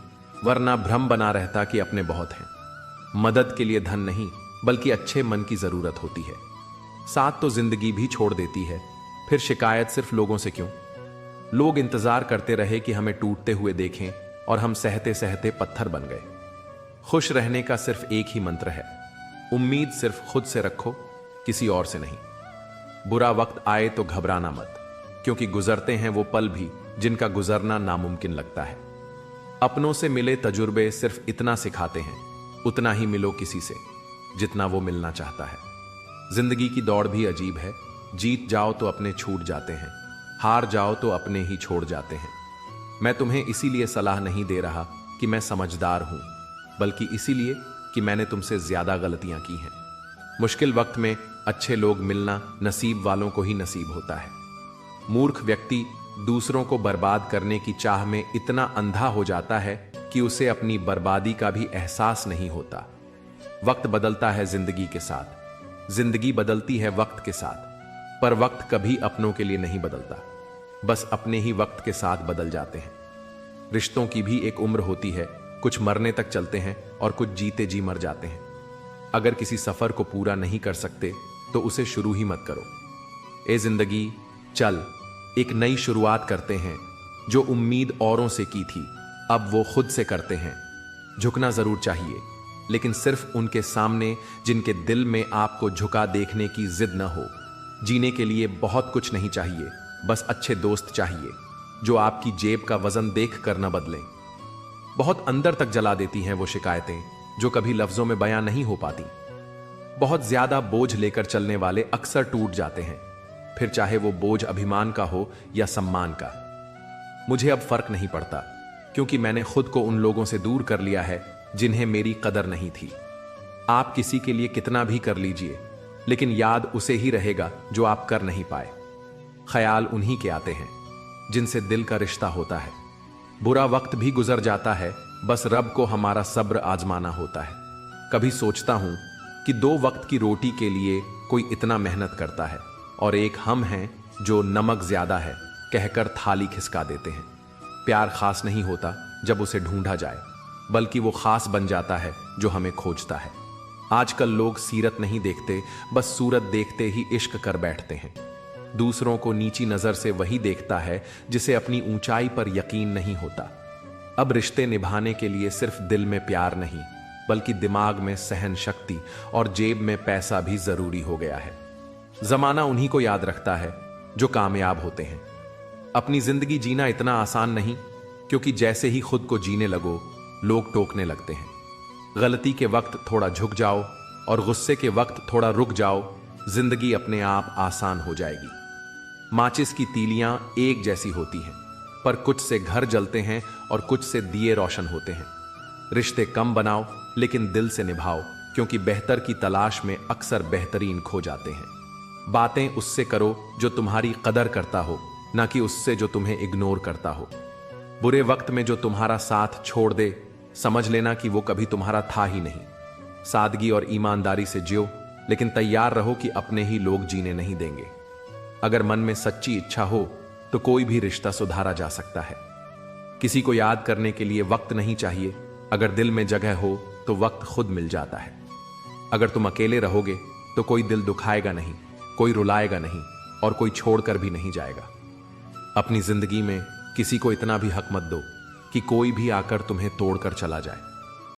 S1: वरना भ्रम बना रहता कि अपने बहुत हैं। मदद के लिए धन नहीं, बल्कि अच्छे मन की जरूरत होती है। साथ तो जिंदगी भी छोड़ देती है, फिर शिकायत सिर्फ लोगों से क्यों? लोग इंतजार करते रहे कि हमें टूटते हुए देखें, और हम सहते सहते पत्थर बन गए। खुश रहने का सिर्फ एक ही मंत्र है, उम्मीद सिर्फ खुद से रखो, किसी और से नहीं। बुरा वक्त आए तो घबराना मत, क्योंकि गुजरते हैं वो पल भी जिनका गुजरना नामुमकिन लगता है। अपनों से मिले तजुर्बे सिर्फ इतना सिखाते हैं, उतना ही मिलो किसी से जितना वो मिलना चाहता है। जिंदगी की दौड़ भी अजीब है। जीत जाओ तो अपने छूट जाते हैं, हार जाओ तो अपने ही छोड़ जाते हैं। मैं तुम्हें इसीलिए सलाह नहीं दे रहा कि मैं समझदार हूं, बल्कि इसीलिए कि मैंने तुमसे ज्यादा गलतियां की हैं। मुश्किल वक्त में अच्छे लोग मिलना नसीब वालों को ही नसीब होता है। मूर्ख व्यक्ति दूसरों को बर्बाद करने की चाह में इतना अंधा हो जाता है कि उसे अपनी बर्बादी का भी एहसास नहीं होता। वक्त बदलता है जिंदगी के साथ, जिंदगी बदलती है वक्त के साथ, पर वक्त कभी अपनों के लिए नहीं बदलता, बस अपने ही वक्त के साथ बदल जाते हैं। रिश्तों की भी एक उम्र होती है, कुछ मरने तक चलते हैं और कुछ जीते जी मर जाते हैं। अगर किसी सफर को पूरा नहीं कर सकते तो उसे शुरू ही मत करो। ए जिंदगी चल, एक नई शुरुआत करते हैं। जो उम्मीद औरों से की थी अब वो खुद से करते हैं। झुकना जरूर चाहिए, लेकिन सिर्फ उनके सामने जिनके दिल में आपको झुका देखने की जिद न हो। जीने के लिए बहुत कुछ नहीं चाहिए, बस अच्छे दोस्त चाहिए जो आपकी जेब का वजन देख कर न बदलें। बहुत अंदर तक जला देती हैं वो शिकायतें जो कभी लफ्जों में बयां नहीं हो पाती। बहुत ज्यादा बोझ लेकर चलने वाले अक्सर टूट जाते हैं, फिर चाहे वो बोझ अभिमान का हो या सम्मान का। मुझे अब फर्क नहीं पड़ता, क्योंकि मैंने खुद को उन लोगों से दूर कर लिया है जिन्हें मेरी कदर नहीं थी। आप किसी के लिए कितना भी कर लीजिए, लेकिन याद उसे ही रहेगा जो आप कर नहीं पाए। ख्याल उन्हीं के आते हैं जिनसे दिल का रिश्ता होता है। बुरा वक्त भी गुजर जाता है, बस रब को हमारा सब्र आजमाना होता है। कभी सोचता हूं कि 2 वक्त की रोटी के लिए कोई इतना मेहनत करता है, और एक हम हैं जो नमक ज्यादा है कहकर थाली खिसका देते हैं। प्यार खास नहीं होता जब उसे ढूंढा जाए, बल्कि वो खास बन जाता है जो हमें खोजता है। आजकल लोग सीरत नहीं देखते, बस सूरत देखते ही इश्क कर बैठते हैं। दूसरों को नीची नजर से वही देखता है जिसे अपनी ऊंचाई पर यकीन नहीं होता। अब रिश्ते निभाने के लिए सिर्फ दिल में प्यार नहीं, बल्कि दिमाग में सहन शक्ति और जेब में पैसा भी जरूरी हो गया है। जमाना उन्हीं को याद रखता है जो कामयाब होते हैं। अपनी जिंदगी जीना इतना आसान नहीं, क्योंकि जैसे ही खुद को जीने लगो लोग टोकने लगते हैं। गलती के वक्त थोड़ा झुक जाओ और गुस्से के वक्त थोड़ा रुक जाओ, जिंदगी अपने आप आसान हो जाएगी। माचिस की तीलियां एक जैसी होती हैं, पर कुछ से घर जलते हैं और कुछ से दिए रोशन होते हैं। रिश्ते कम बनाओ लेकिन दिल से निभाओ, क्योंकि बेहतर की तलाश में अक्सर बेहतरीन खो जाते हैं। बातें उससे करो जो तुम्हारी कदर करता हो, ना कि उससे जो तुम्हें इग्नोर करता हो। बुरे वक्त में जो तुम्हारा साथ छोड़ दे, समझ लेना कि वो कभी तुम्हारा था ही नहीं। सादगी और ईमानदारी से जियो, लेकिन तैयार रहो कि अपने ही लोग जीने नहीं देंगे। अगर मन में सच्ची इच्छा हो तो कोई भी रिश्ता सुधारा जा सकता है। किसी को याद करने के लिए वक्त नहीं चाहिए, अगर दिल में जगह हो तो वक्त खुद मिल जाता है। अगर तुम अकेले रहोगे तो कोई दिल दुखाएगा नहीं, कोई रुलाएगा नहीं, और कोई छोड़कर भी नहीं जाएगा। अपनी जिंदगी में किसी को इतना भी हक मत दो कि कोई भी आकर तुम्हें तोड़कर चला जाए।